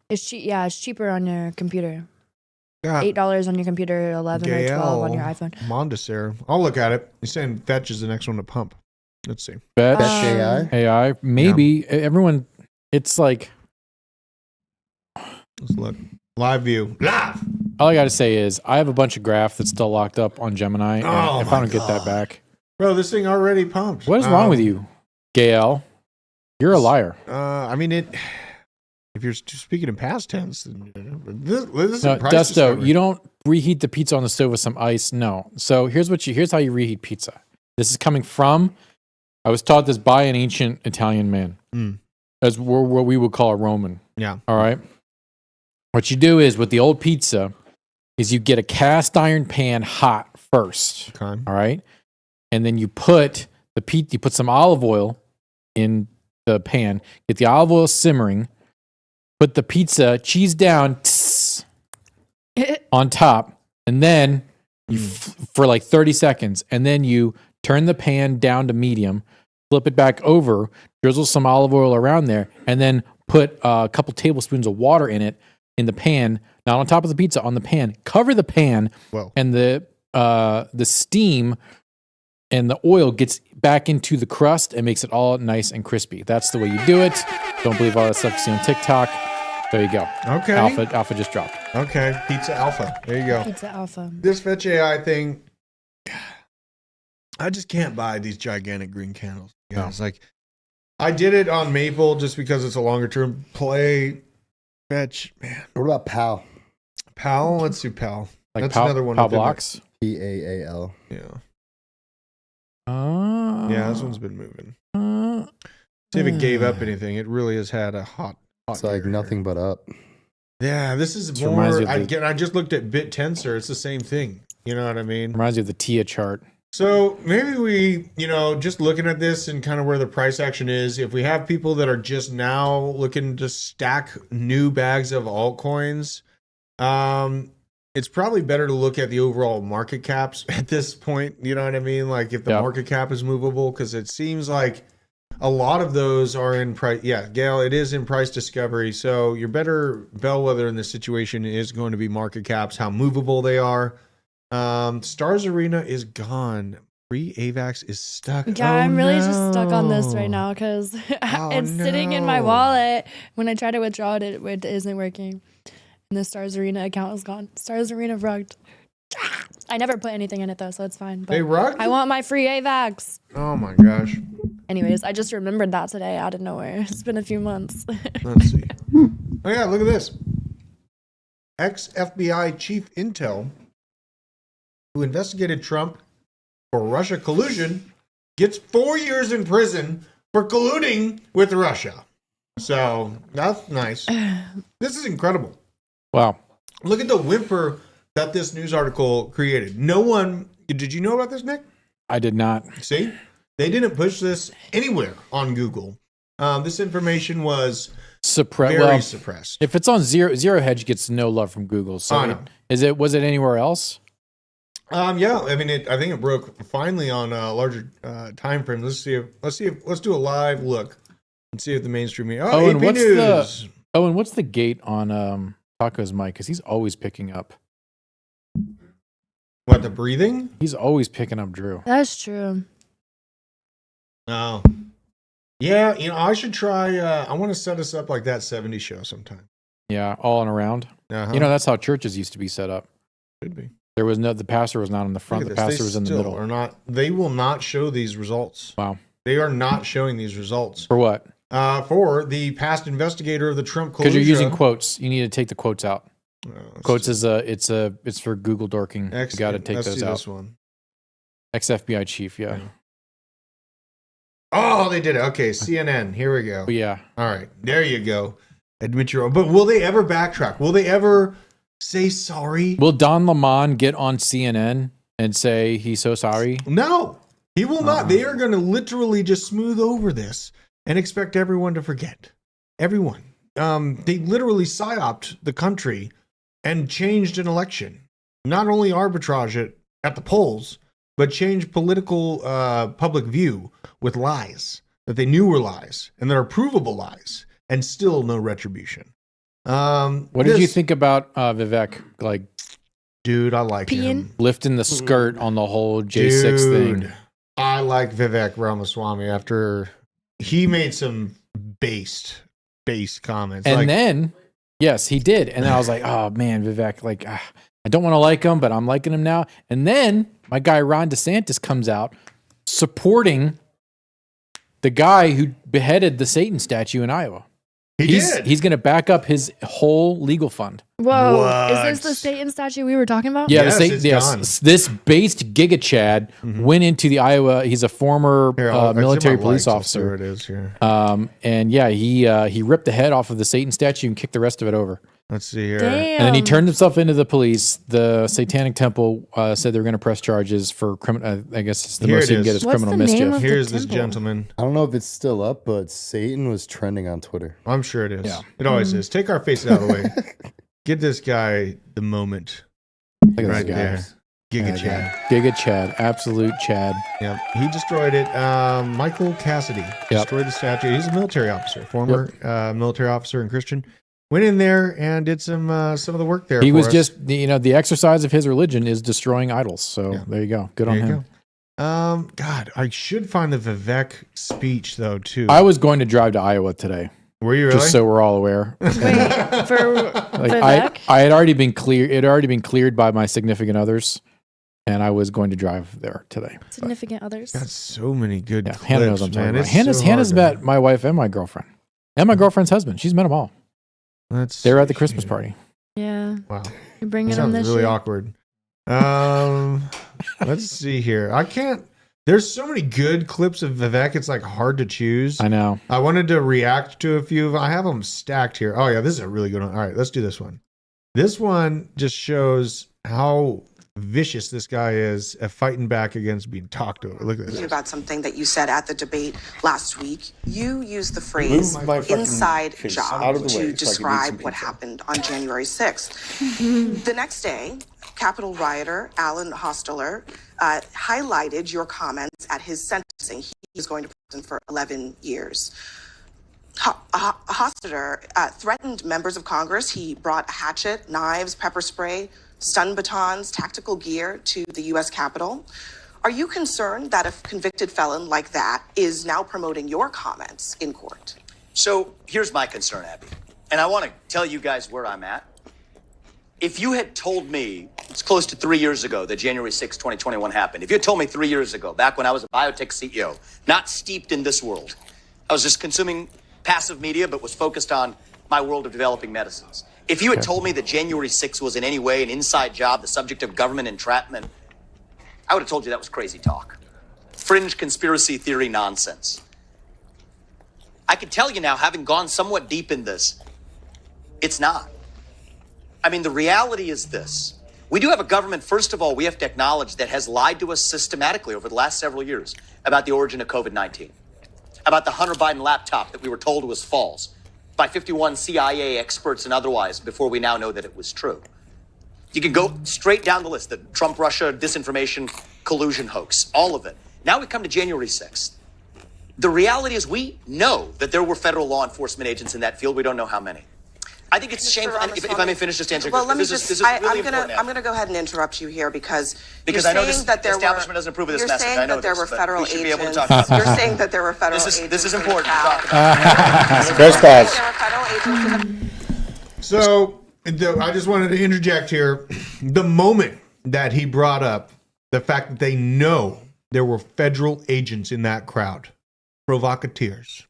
It's cheap. Yeah, it's cheaper on your computer. God. $8 on your computer, 11 or 12 on your iPhone. Mondesir. I'll look at it. You're saying Fetch is the next one to pump. Let's see. Fetch AI. Maybe everyone. It's like. Let's look. Live view. Live. All I got to say is I have a bunch of graph that's still locked up on Gemini. Oh, if I don't get that back, bro, this thing already pumped. What is wrong with you, Gael? You're a liar. I mean it. If you're speaking in past tense, then this is No, a price Dusto, discovery. you don't reheat the pizza on the stove with some ice. No. So here's how you reheat pizza. This is coming from. I was taught this by an ancient Italian man, as what we would call a Roman. Yeah. All right. What you do is with the old pizza, is you get a cast iron pan hot first. Okay. All right, and then you put you put some olive oil in the pan. Get the olive oil simmering. Put the pizza cheese down on top, and then you for like 30 seconds, and then you turn the pan down to medium, flip it back over, drizzle some olive oil around there, and then put a couple tablespoons of water in it in the pan, not on top of the pizza, on the pan. Cover the pan, and the steam and the oil gets back into the crust and makes it all nice and crispy. That's the way you do it. Don't believe all that stuff you see on TikTok. There you go. Okay. Alpha just dropped. Okay. Pizza Alpha. There you go. Pizza Alpha. This Fetch AI thing, I just can't buy these gigantic green candles. Yeah, it's like I did it on Maple just because it's a longer term play. Fetch, man. What about PAL? PAL? Let's do PAL. Like That's PAL, another one. PAL blocks? PAAL. Yeah. Yeah, this one's been moving. See if it gave up anything. It really has had a hot It's like nothing but up. Yeah, this is more. I just looked at Bit Tensor. It's the same thing. You know what I mean? Reminds you of the TIA chart. So maybe we, just looking at this and kind of where the price action is, if we have people that are just now looking to stack new bags of altcoins, it's probably better to look at the overall market caps at this point. You know what I mean? Like if the market cap is movable, because it seems like a lot of those are in price. Yeah, Gail, it is in price discovery. So your better bellwether in this situation is going to be market caps, how movable they are. Stars Arena is gone. Free AVAX is stuck. Yeah, I'm really just stuck on this right now because it's sitting in my wallet. When I try to withdraw it, it isn't working. And the Stars Arena account is gone. Stars Arena rugged. I never put anything in it though, so it's fine. But they rugged? I want my free AVAX. Oh my gosh. Anyways, I just remembered that today out of nowhere. It's been a few months. Let's see. Oh yeah, look at this. Ex-FBI chief intel who investigated Trump for Russia collusion gets 4 years in prison for colluding with Russia. So that's nice. This is incredible. Wow. Look at the whimper that this news article created. No one, did you know about this, Nick? I did not. See? They didn't push this anywhere on Google. This information was very suppressed. If it's on Zero Hedge gets no love from Google. So was it anywhere else? Yeah, I mean, I think it broke finally on a larger time frame. Let's do a live look and see if the mainstream media. And AP News. What's the gate on Taco's mic? Because he's always picking up. What, the breathing? He's always picking up Drew. That's true. Oh, yeah. I should try. I want to set us up like that 70s show sometime. Yeah, all and around. Uh-huh. That's how churches used to be set up. Should be. The pastor was not in the front. The pastor was in the middle. They will not show these results. Wow. They are not showing these results. For what? For the past investigator of the Trump collusion. Because you're using quotes. You need to take the quotes out. Quotes is it's for Google dorking. You got to take let's those do out. This one. Ex-FBI chief, yeah. Oh, they did it. Okay, CNN. Here we go. Yeah. All right, there you go. Admit your own. But will they ever backtrack? Will they ever say sorry? Will Don Lemon get on CNN and say he's so sorry? No, he will not. They are going to literally just smooth over this and expect everyone to forget. Everyone. They literally psyoped the country and changed an election. Not only arbitrage it at the polls, but change political public view with lies that they knew were lies and that are provable lies, and still no retribution. What did you think about Vivek? Like, dude, I like him. Lifting the skirt on the whole J6 thing. I like Vivek Ramaswamy after he made some base comments. And then, yes, he did. And then I was like, oh man, Vivek, like, I don't want to like him, but I'm liking him now. And then my guy Ron DeSantis comes out supporting the guy who beheaded the Satan statue in Iowa. He's going to back up his whole legal fund. Whoa. What? Is this the Satan statue we were talking about? Yeah, Yes, it's gone. this based Giga Chad went into the Iowa. He's a former military police officer. There it is here. And yeah, he ripped the head off of the Satan statue and kicked the rest of it over. Let's see here. Damn. And then he turned himself into the police. The Satanic Temple said they're going to press charges for criminal. I guess it's the Here most it you can get is. is What's criminal the name mischief. of the Here's this temple? gentleman. I don't know if it's still up, but Satan was trending on Twitter. I'm sure it is. Yeah. It always is. Take our faces out of the way. Get this guy the moment. Look at Right this guy. there. Giga Chad. Giga Chad, absolute Chad. Yep. He destroyed it. Michael Cassidy destroyed the statue. He's a military officer, former military officer and Christian. Went in there and did some of the work there. He for was us. just, the exercise of his religion is destroying idols. So there you go. Good on There you him. go. God, I should find the Vivek speech though too. I was going to drive to Iowa today. Were you really? Just so we're all aware. Wait, for Vivek? I had already been cleared. It had already been cleared by my significant others, and I was going to drive there today. Significant others. Got so many good. Clips, Hannah knows what I'm talking man. about. It's so Hannah's hard to- met my wife and my girlfriend, and my girlfriend's husband. She's met them all. They were at the Christmas party. Yeah. Wow. You're bringing Sounds them this really year? awkward. Let's see here. I can't. There's so many good clips of Vivek. It's like hard to choose. I know. I wanted to react to a few of them. I have them stacked here. Oh yeah, this is a really good one. All right, let's do this one. This one just shows how vicious this guy is at fighting back against being talked over. Look at this. About something that you said at the debate last week. You used the phrase Move my fucking inside face job out of the way to so I can eat describe some what pizza. happened on January 6th. The next day, Capitol rioter Alan Hosteler highlighted your comments at his sentencing. He was going to prison for 11 years. Hosteler threatened members of Congress. He brought a hatchet, knives, pepper spray, stun batons, tactical gear to the U.S. Capitol. Are you concerned that a convicted felon like that is now promoting your comments in court? So here's my concern, Abby. And I want to tell you guys where I'm at. If you had told me, it's close to 3 years ago that January 6, 2021 happened. If you had told me 3 years ago, back when I was a biotech CEO, not steeped in this world, I was just consuming passive media, but was focused on my world of developing medicines. If you had told me that January 6 was in any way an inside job, the subject of government entrapment, I would have told you that was crazy talk. Fringe conspiracy theory nonsense. I can tell you now, having gone somewhat deep in this, it's not. I mean, the reality is this. We do have a government, first of all, we have to acknowledge that has lied to us systematically over the last several years about the origin of COVID-19, about the Hunter Biden laptop that we were told was false by 51 CIA experts and otherwise before we now know that it was true. You can go straight down the list, the Trump-Russia disinformation collusion hoax, all of it. Now we come to January 6th. The reality is we know that there were federal law enforcement agents in that field. We don't know how many. I think it's shameful. And if I may finish just answering. Well, let me this just. is really important. I'm going to go ahead and interrupt you here because you're I know saying this that there establishment were, doesn't approve of this you're message. saying I know that there this, were but federal we should be able to agents. talk about You're this. saying that there were federal agents. This is in the important to crowd. talk about. There were federal agents in the So I just wanted to interject here. The moment that he brought up the fact that they know there were federal agents in that crowd, provocateurs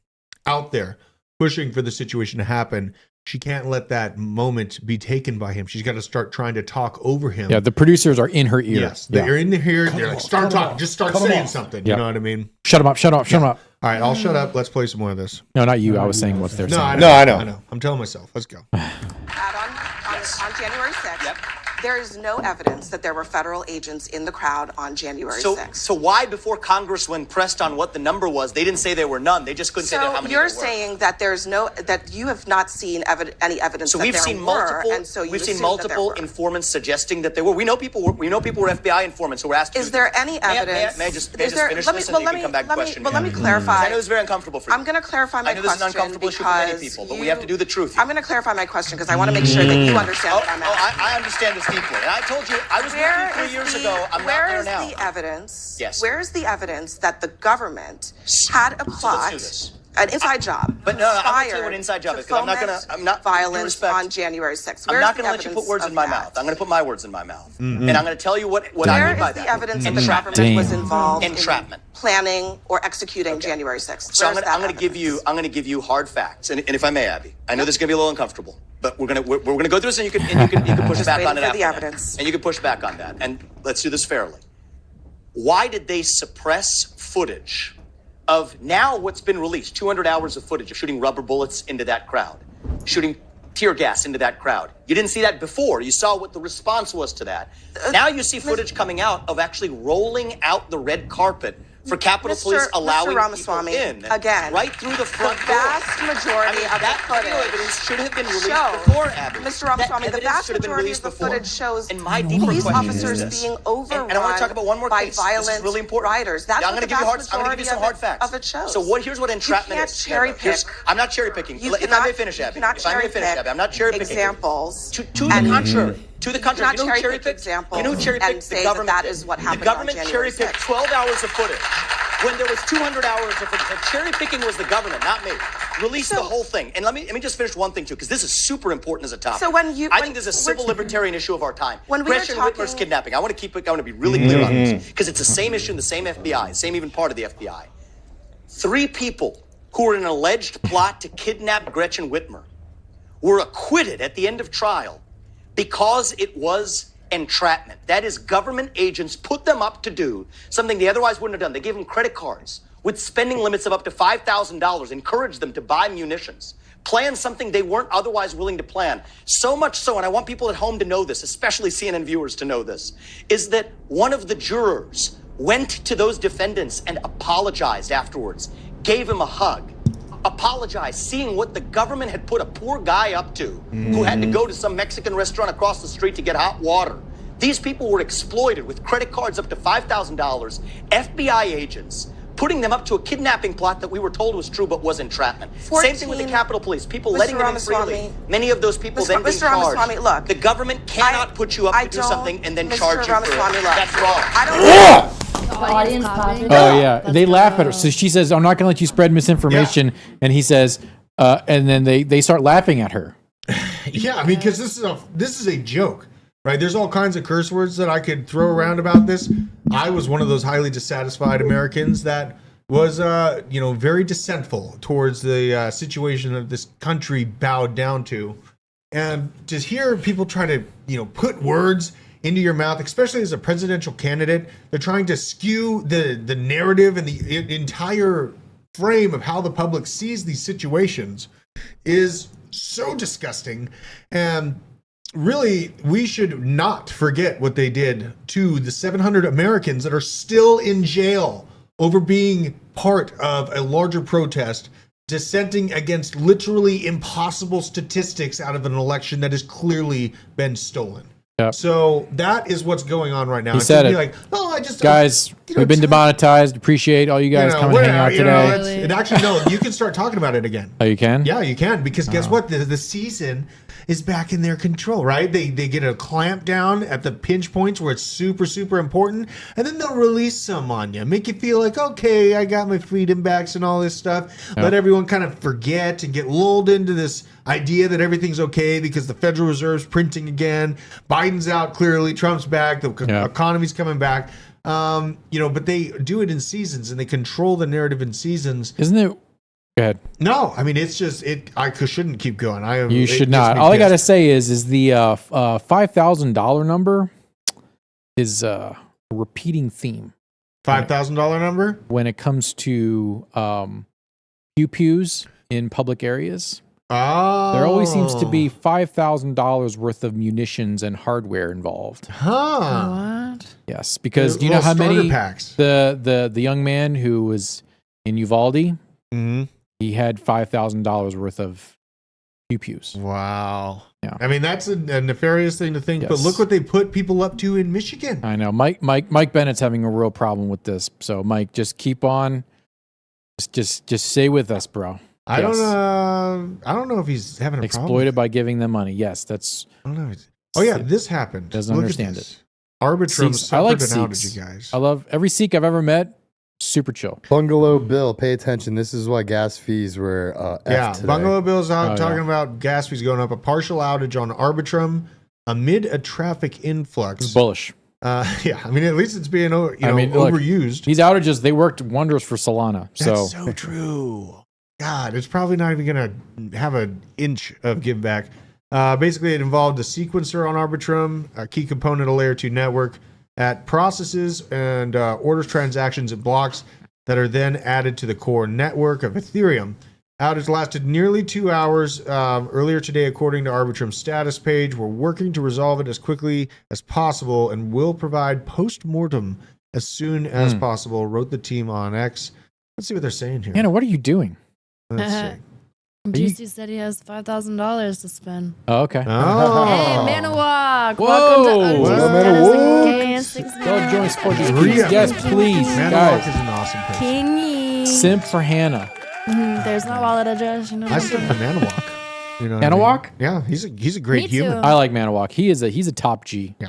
out there pushing for the situation to happen, she can't let that moment be taken by him. She's got to start trying to talk over him. Yeah, the producers are in her ear. Yes, they're in here. They're like, start talking. Just start saying something. You know what I mean? Shut him up. Shut up. Shut him up. All right, I'll shut up. Let's play some more of this. No, not you. I was saying what they're saying. I know. I'm telling myself. Let's go. On January 6th, there is no evidence that there were federal agents in the crowd on January 6th. So why, before Congress, when pressed on what the number was, they didn't say there were none? They just couldn't say how many there were. So you're saying that that you have not seen any evidence that there were, and so we've seen multiple informants suggesting that there were. We know people were FBI informants who were asked. Is there any evidence? May I just finish this, and you can come back to the question? But let me clarify. I know it's very uncomfortable for you. I'm going to clarify my question. I know this is an uncomfortable issue for many people, but we have to do the truth here. I'm going to clarify my question because I want to make sure that you understand what I'm asking. I understand this deeply, and I told you I was with you 3 years ago. I'm not there now. Where is the evidence? Yes. Where is the evidence that the government had a plot, an inside job? But no, I'm going to tell you what an inside job is, because I'm not violence on January 6th. I'm not going to let you put words in my mouth. I'm going to put my words in my mouth, and I'm going to tell you what I mean by that. Where is the evidence that the government was involved in planning or executing January 6th? So I'm going to give you hard facts, and if I may, Abby, I know this is going to be a little uncomfortable, but we're going to go through this, and you can push back on it after that. And you can push back on that, and let's do this fairly. Why did they suppress footage of now what's been released, 200 hours of footage of shooting rubber bullets into that crowd, shooting tear gas into that crowd? You didn't see that before. You saw what the response was to that. Now you see footage coming out of actually rolling out the red carpet for Capitol Police allowing people in. Again, right through the front door. The vast majority of the footage evidence should have been released before, Abby. Mr. Ramaswamy, the vast majority of the footage shows police officers being overrun and I want to talk about one more by case. violent this is really important. riders. That's I'm going to give you some hard facts. Of it shows. So here's what entrapment is. Cherry pick. I'm not cherry picking. If I may finish, Abby. If I may finish, Abby. I'm not cherry picking. Examples. To the contrary. To the contrary. You know who cherry picked examples. You know who cherry picked? The government. That is what happened. The government cherry picked 12 hours of footage. When there was 200 hours of footage, cherry picking was the government, not me. Release the whole thing. And let me just finish one thing too, because this is super important as a topic. So I think this is a civil libertarian issue of our time. Gretchen Whitmer's kidnapping. I want to be really clear on this, because it's the same issue in the same FBI, same even part of the FBI. 3 people who were in an alleged plot to kidnap Gretchen Whitmer were acquitted at the end of trial because it was entrapment. That is, government agents put them up to do something they otherwise wouldn't have done. They gave them credit cards with spending limits of up to $5,000, encouraged them to buy munitions, plan something they weren't otherwise willing to plan. So much so, and I want people at home to know this, especially CNN viewers to know this, is that one of the jurors went to those defendants and apologized afterwards, gave him a hug, apologized, seeing what the government had put a poor guy up to, who had to go to some Mexican restaurant across the street to get hot water. These people were exploited with credit cards up to $5,000, FBI agents putting them up to a kidnapping plot that we were told was true but was entrapment. Same thing with the Capitol Police, people letting them in freely. Many of those people then being charged. Look, the government cannot put you up to do something and then charge you for it. That's wrong. Oh yeah, they laugh at her. So she says, "I'm not going to let you spread misinformation," and he says, and then they start laughing at her. Yeah, I mean, because this is a joke, right? There's all kinds of curse words that I could throw around about this. I was one of those highly dissatisfied Americans that was, very dissentful towards the situation that this country bowed down to, and to hear people try to, put words into your mouth, especially as a presidential candidate, they're trying to skew the narrative and the entire frame of how the public sees these situations is so disgusting. And really, we should not forget what they did to the 700 Americans that are still in jail over being part of a larger protest dissenting against literally impossible statistics out of an election that has clearly been stolen. Yep. So that is what's going on right now. He said it. Like, guys, we've been demonetized. Appreciate all you guys coming to hang out today. And actually, no, you can start talking about it again. Oh, you can? Yeah, you can. Because guess what? The season is back in their control, right? They get a clamp down at the pinch points where it's super, super important. And then they'll release some on you. Make you feel like, okay, I got my freedom backs and all this stuff. Yep. Let everyone kind of forget and get lulled into this idea that everything's okay because the Federal Reserve's printing again. Biden's out clearly. Trump's back. The economy's coming back. But they do it in seasons and they control the narrative in seasons. Isn't it Go ahead. No, I mean it's just it. I shouldn't keep going. You should not. All I gotta say is the $5,000 number is a repeating theme. $5,000 number when it comes to pews in public areas. Oh, there always seems to be $5,000 worth of munitions and hardware involved. What? Yes, because do you know how many packs. The young man who was in Uvalde, he had $5,000 worth of pews. Wow. Yeah. I mean that's a nefarious thing to think, Yes. but look what they put people up to in Michigan. I know. Mike Bennett's having a real problem with this. So Mike, just keep on. Just stay with us, bro. I don't know if he's having a exploited by giving them money. Yes, that's. I don't know. Oh yeah, this happened. Doesn't Look understand at this. it. Arbitrum Sikhs, I like suffered an outage, Sikhs. you guys. I love every Sikh I've ever met. Super chill. Bungalow Bill, pay attention. This is why gas fees were Yeah, today. Bungalow Bill's talking about gas fees going up. A partial outage on Arbitrum amid a traffic influx. It's bullish. Yeah, I mean at least it's being Look, overused. these outages, they worked wonders for Solana. That's so true. God, it's probably not even going to have an inch of give back. Basically, it involved a sequencer on Arbitrum, a key component of Layer 2 network, that processes and orders transactions and blocks that are then added to the core network of Ethereum. Outage lasted nearly 2 hours earlier today, according to Arbitrum's status page. We're working to resolve it as quickly as possible and will provide post-mortem as soon as possible, wrote the team on X. Let's see what they're saying here. Anna, what are you doing? Let's see. GC said he has $5,000 to spend. Oh, okay. Oh. Hey, Manawak. Whoa. Welcome to What's up, Manawak? Go join support these kids. Yes, please. Manawak Guys, is an awesome person. Kingy. simp for Hannah. There's no wallet address. You know I said for Manawak. You know what I Manawak? mean? Yeah, he's a great Me too. human. I like Manawak. He's a top G. Yeah.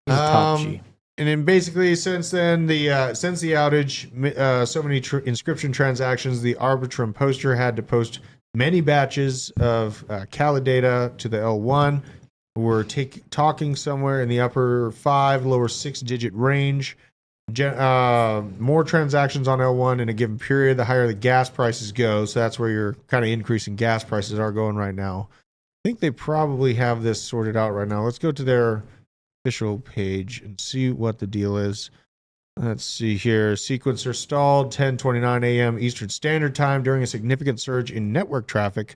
He's a top G. And then basically, since the outage, so many inscription transactions, the Arbitrum poster had to post many batches of Calidata to the L1. We're talking somewhere in the upper 5, lower 6-digit range. More transactions on L1 in a given period, the higher the gas prices go. So that's where your kind of increasing gas prices are going right now. I think they probably have this sorted out right now. Let's go to their official page and see what the deal is. Let's see here. Sequencer stalled 10:29 a.m. Eastern Standard Time during a significant surge in network traffic.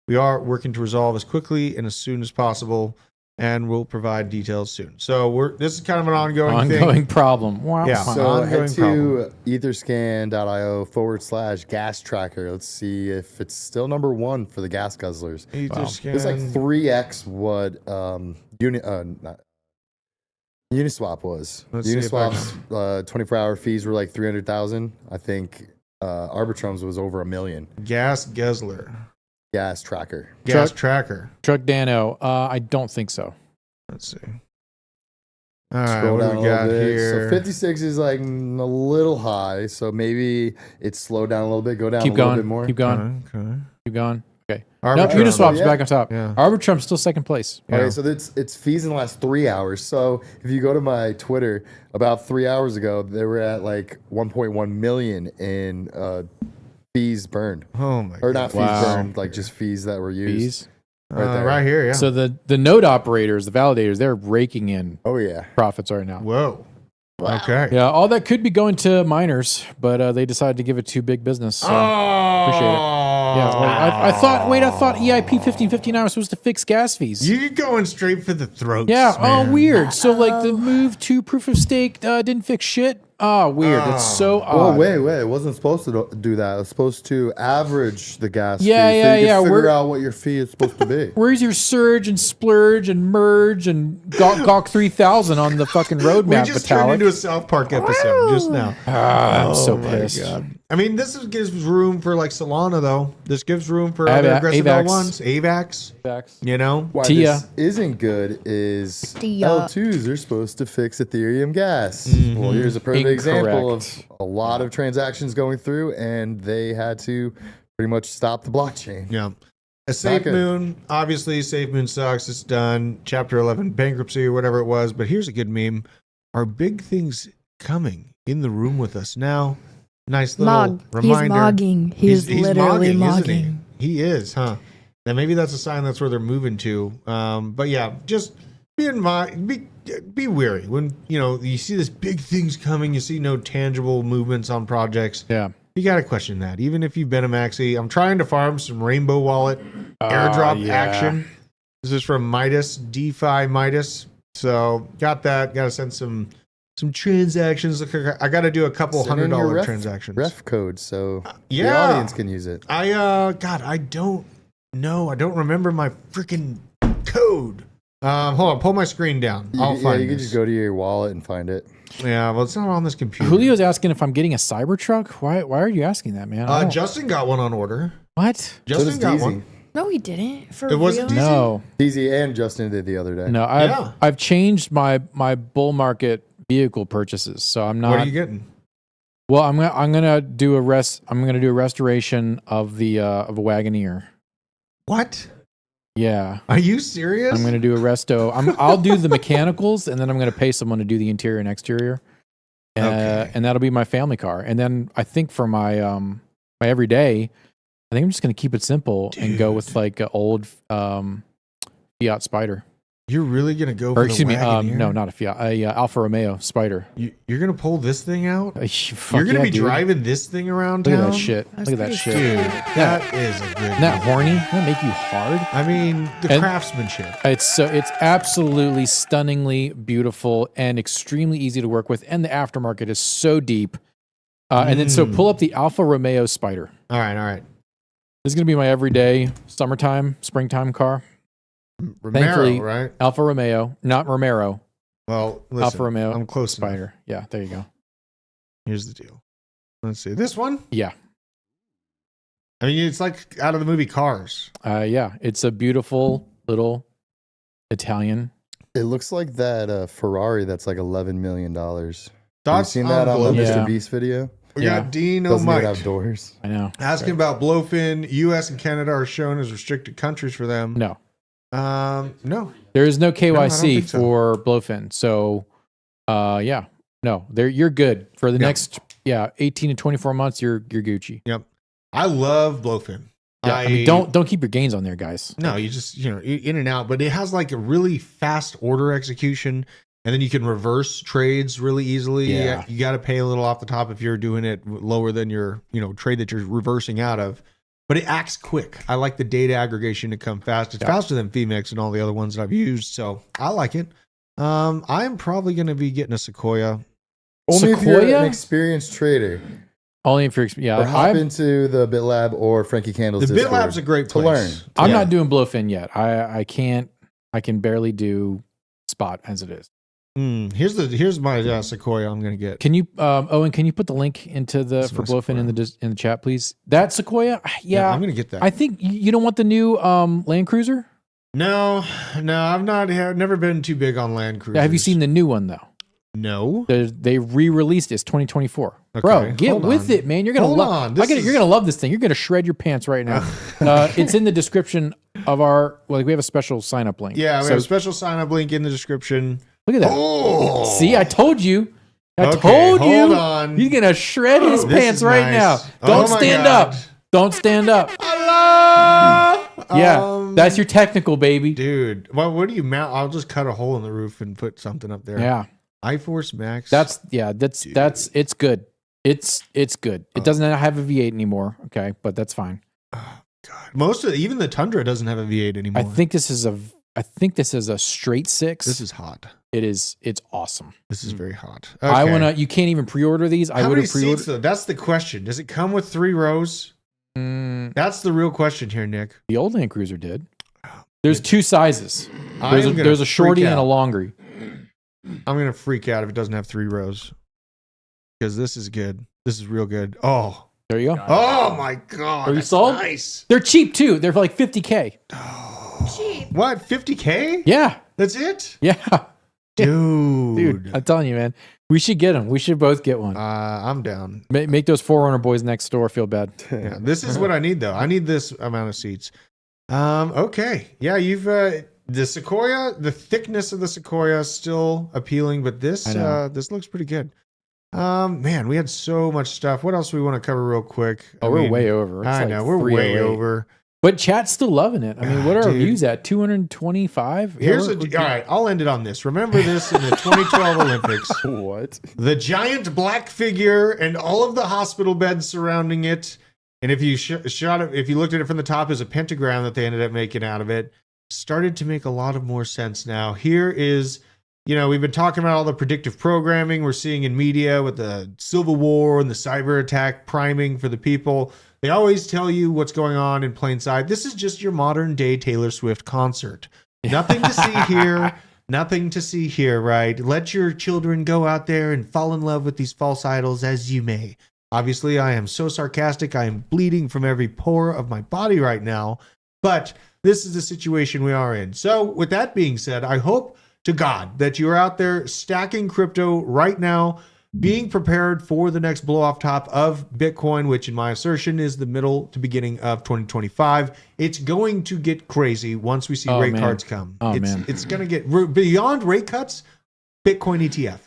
We are working to resolve as quickly and as soon as possible, and we'll provide details soon. So this is kind of an ongoing thing. Problem. Wow. Yeah. So head Ongoing to etherscan.io/gas tracker. Let's see if it's still number 1 for the gas guzzlers. Etherscan. It's like 3x what Uniswap was. Let's see if I Uniswap's 24-hour fees were like 300,000. I think Arbitrum's was over $1 million. Gas guzzler. Gas tracker. Gas tracker. Truck Dano. I don't think so. Let's see. All right, Scroll what down do a we got little bit. here? So 56 is like a little high. So maybe it's slowed down a little bit. Go down Keep a little going. bit more. Keep going. Okay. Keep going. Okay. Arbitrum. No, Uniswap's Yeah. back on top. Yeah. Arbitrum's still second place. Okay, so it's fees in the last 3 hours. So if you go to my Twitter, about 3 hours ago, they were at like 1.1 million in fees burned. Oh my Or not God. fees burned, like just fees that were used. Fees. Right there. Right here, yeah. So the node operators, the validators, they're raking in Oh yeah. profits right now. Whoa. Okay. Yeah, all that could be going to miners, but they decided to give it to big business. So appreciate it. Yeah, well, I thought EIP 1559 was supposed to fix gas fees. You're going straight for the throats. Yeah. man. Oh, weird. So like the move to proof of stake didn't fix shit. Oh, weird. It's so Oh odd. wait. It wasn't supposed to do that. It was supposed to average the gas Yeah, fee. yeah, so you yeah. can figure We're- out what your fee is supposed to be. Where's your surge and splurge and merge and Gawk 3000 on the fucking We roadmap, just turned Vitalik? into a South Park episode just now. I'm so my pissed. God. I mean, gives room for like Solana, though. This gives room for Ava- other aggressive AVAX. L1s, AVAX. Facts. You know? Why Tia. this isn't good is Tia. L2s are supposed to fix Ethereum gas. Well, here's a perfect example of a lot of transactions going through, and they had to pretty much stop the blockchain. Yeah. A Safe good. Moon, obviously, Safe Moon sucks. It's done. Chapter 11 bankruptcy or whatever it was. But here's a good meme. Are big things coming in the room with us now? Nice little Mog. reminder. He's mogging. He's literally mogging. Isn't he? He is, huh? Now maybe that's a sign that's where they're moving to. But yeah, just be wary when you see this big things coming. You see no tangible movements on projects. Yeah, you got to question that. Even if you've been a maxi, I'm trying to farm some Rainbow Wallet airdrop action. This is from Midas, DeFi Midas. So got that. Got to send some transactions. I got to do a couple Send in your $100 transactions. Ref code so yeah, the audience can use it. I don't know. I don't remember my freaking code. Hold on, pull my screen down. I'll find you can this. just go to your wallet and find it. Yeah, well, it's not on this computer. Julio's asking if I'm getting a Cybertruck. Why are you asking that, man? Justin got one on order. What? Justin got one. No, he didn't. For It wasn't real? DZ? No. DZ and Justin did the other day. No, I've changed my bull market vehicle purchases, so I'm not. What are you getting? Well, I'm gonna do a restoration of the of a Wagoneer. What? Yeah. Are you serious? I'm gonna do a resto. I'll do the mechanicals, and then I'm gonna pay someone to do the interior and exterior. Okay. And that'll be my family car. And then I think for my my everyday, I think I'm just gonna keep it simple and go with like an old Fiat Spider. You're really gonna go? Or for excuse the me, Wagoneer? no, not a Fiat, a Alfa Romeo Spider. You're gonna pull this thing out? Fuck You're gonna yeah, be dude. driving this thing around Look town? at that shit. Look at that shit. Dude, that is a good. Isn't that horny? Doesn't that make you hard? I mean, the And craftsmanship. It's absolutely stunningly beautiful and extremely easy to work with, and the aftermarket is so deep. And then so pull up the Alfa Romeo Spider. All right. This is gonna be my everyday summertime, springtime car. Romero, Thankfully, right? Alfa Romeo, not Romero. Well, listen, Alfa Romeo. I'm close. Spider. Yeah, there you go. Here's the deal. Let's see this one. Yeah. I mean, it's like out of the movie Cars. Yeah, it's a beautiful little Italian. It looks like that Ferrari that's like $11 million. Have you Thoughts seen that on the Blofin? Mr. Yeah. Beast video? We got Dean Doesn't O'Mike even have doors. I know. asking about Blofin. U.S. and Canada are shown as restricted countries for them. No. No. There is no I don't KYC think so. for Blofin. So, yeah, no, you're good for the next 18 to 24 months. You're Gucci. Yep. I love Blofin. Yeah, I mean, don't keep your gains on there, guys. No, you just in and out, but it has like a really fast order execution, and then you can reverse trades really easily. Yeah. You got to pay a little off the top if you're doing it lower than your trade that you're reversing out of. But it acts quick. I like the data aggregation to come fast. It's faster than Femex and all the other ones that I've used, so I like it. I'm probably going to be getting a Sequoia. Only if you're an experienced trader. Only if you're Or hop into the BitLab or Frankie Candle's The Discord BitLab's a great to place. learn. I'm not doing Blofin yet. I can barely do spot as it is. Here's my Sequoia I'm going to get. Can you, Owen? Can you put the link into the for Blofin in the chat, please? That Sequoia, yeah, I'm going to get that. I think you don't want the new Land Cruiser. No, I've never been too big on Land Cruisers. Have you seen the new one though? No. They re-released this 2024. Okay, Bro, get hold with on. it, man. You're gonna Hold love. on. You're gonna love this thing. You're gonna shred your pants right now. It's in the description of our. Well, we have a special sign up link. Yeah, we have a special sign up link in the description. Look at that. Oh. See, I told you. I Okay, told you. hold on. He's gonna shred his This pants is right nice. now. Oh Don't my stand God. up. Don't stand up. Yeah, that's your technical, baby. Dude, well, what do you mount? I'll just cut a hole in the roof and put something up there. Yeah. iForce Max. That's it's good. It's good. It doesn't have a V8 anymore. Okay, but that's fine. Most of even the Tundra doesn't have a V8 anymore. I think this is a straight 6. This is hot. It's awesome. This is very hot. I you can't even pre-order these. I How would many have pre-ordered. seats though? That's the question. Does it come with 3 rows? That's the real question here, Nick. The old Land Cruiser did. There's 2 sizes. I am gonna There's a shorty freak and a out. longery. I'm gonna freak out if it doesn't have 3 rows. Because this is good. This is real good. Oh. There you go. Oh my God. Are you that's sold? Nice. They're cheap too. They're like $50K. Cheap. What? 50K? Yeah. That's it? Yeah. Dude. I'm telling you, man. We should get them. We should both get one. I'm down. Make those Forerunner boys next door feel bad. Yeah, this is what I need though. I need this amount of seats. Okay. Yeah, you've the Sequoia, the thickness of the Sequoia is still appealing, but this I know. this looks pretty good. Man, we had so much stuff. What else do we want to cover real quick? Oh, we're way over. It's I like know we're way 308. over. But chat's still loving it. I mean, what are our Dude. views at? 225? Here's all right. I'll end it on this. Remember this in the 2012 Olympics. What? The giant black figure and all of the hospital beds surrounding it. And if you shot it, if you looked at it from the top as a pentagram that they ended up making out of it, started to make a lot of more sense now. Here is, we've been talking about all the predictive programming we're seeing in media with the Civil War and the cyber attack priming for the people. They always tell you what's going on in plain sight. This is just your modern day Taylor Swift concert. Nothing to see here. Nothing to see here, right? Let your children go out there and fall in love with these false idols as you may. Obviously, I am so sarcastic. I am bleeding from every pore of my body right now. But this is the situation we are in. So with that being said, I hope to God that you're out there stacking crypto right now, being prepared for the next blow off top of Bitcoin, which in my assertion is the middle to beginning of 2025. It's going to get crazy once we see rate cards come. It's going to get beyond rate cuts. Bitcoin ETF.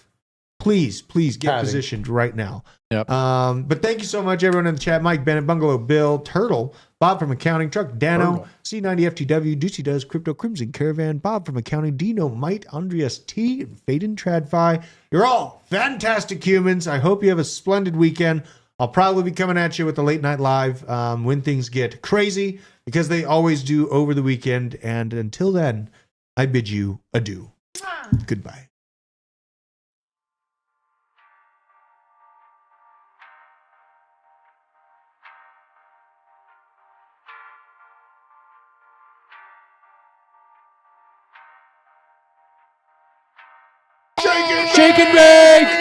Please get positioned right now. Yep. But thank you so much, everyone in the chat. Mike Bennett, Bungalow Bill, Turtle, Bob from Accounting, Truck Dano, C90FTW, Deucey Does, Crypto Crimson Caravan, Bob from Accounting, Dino, Mite, Andreas T, and Faden Tradfi. You're all fantastic humans. I hope you have a splendid weekend. I'll probably be coming at you with the late night live when things get crazy, because they always do over the weekend. And until then, I bid you adieu. Goodbye. Shake and bake!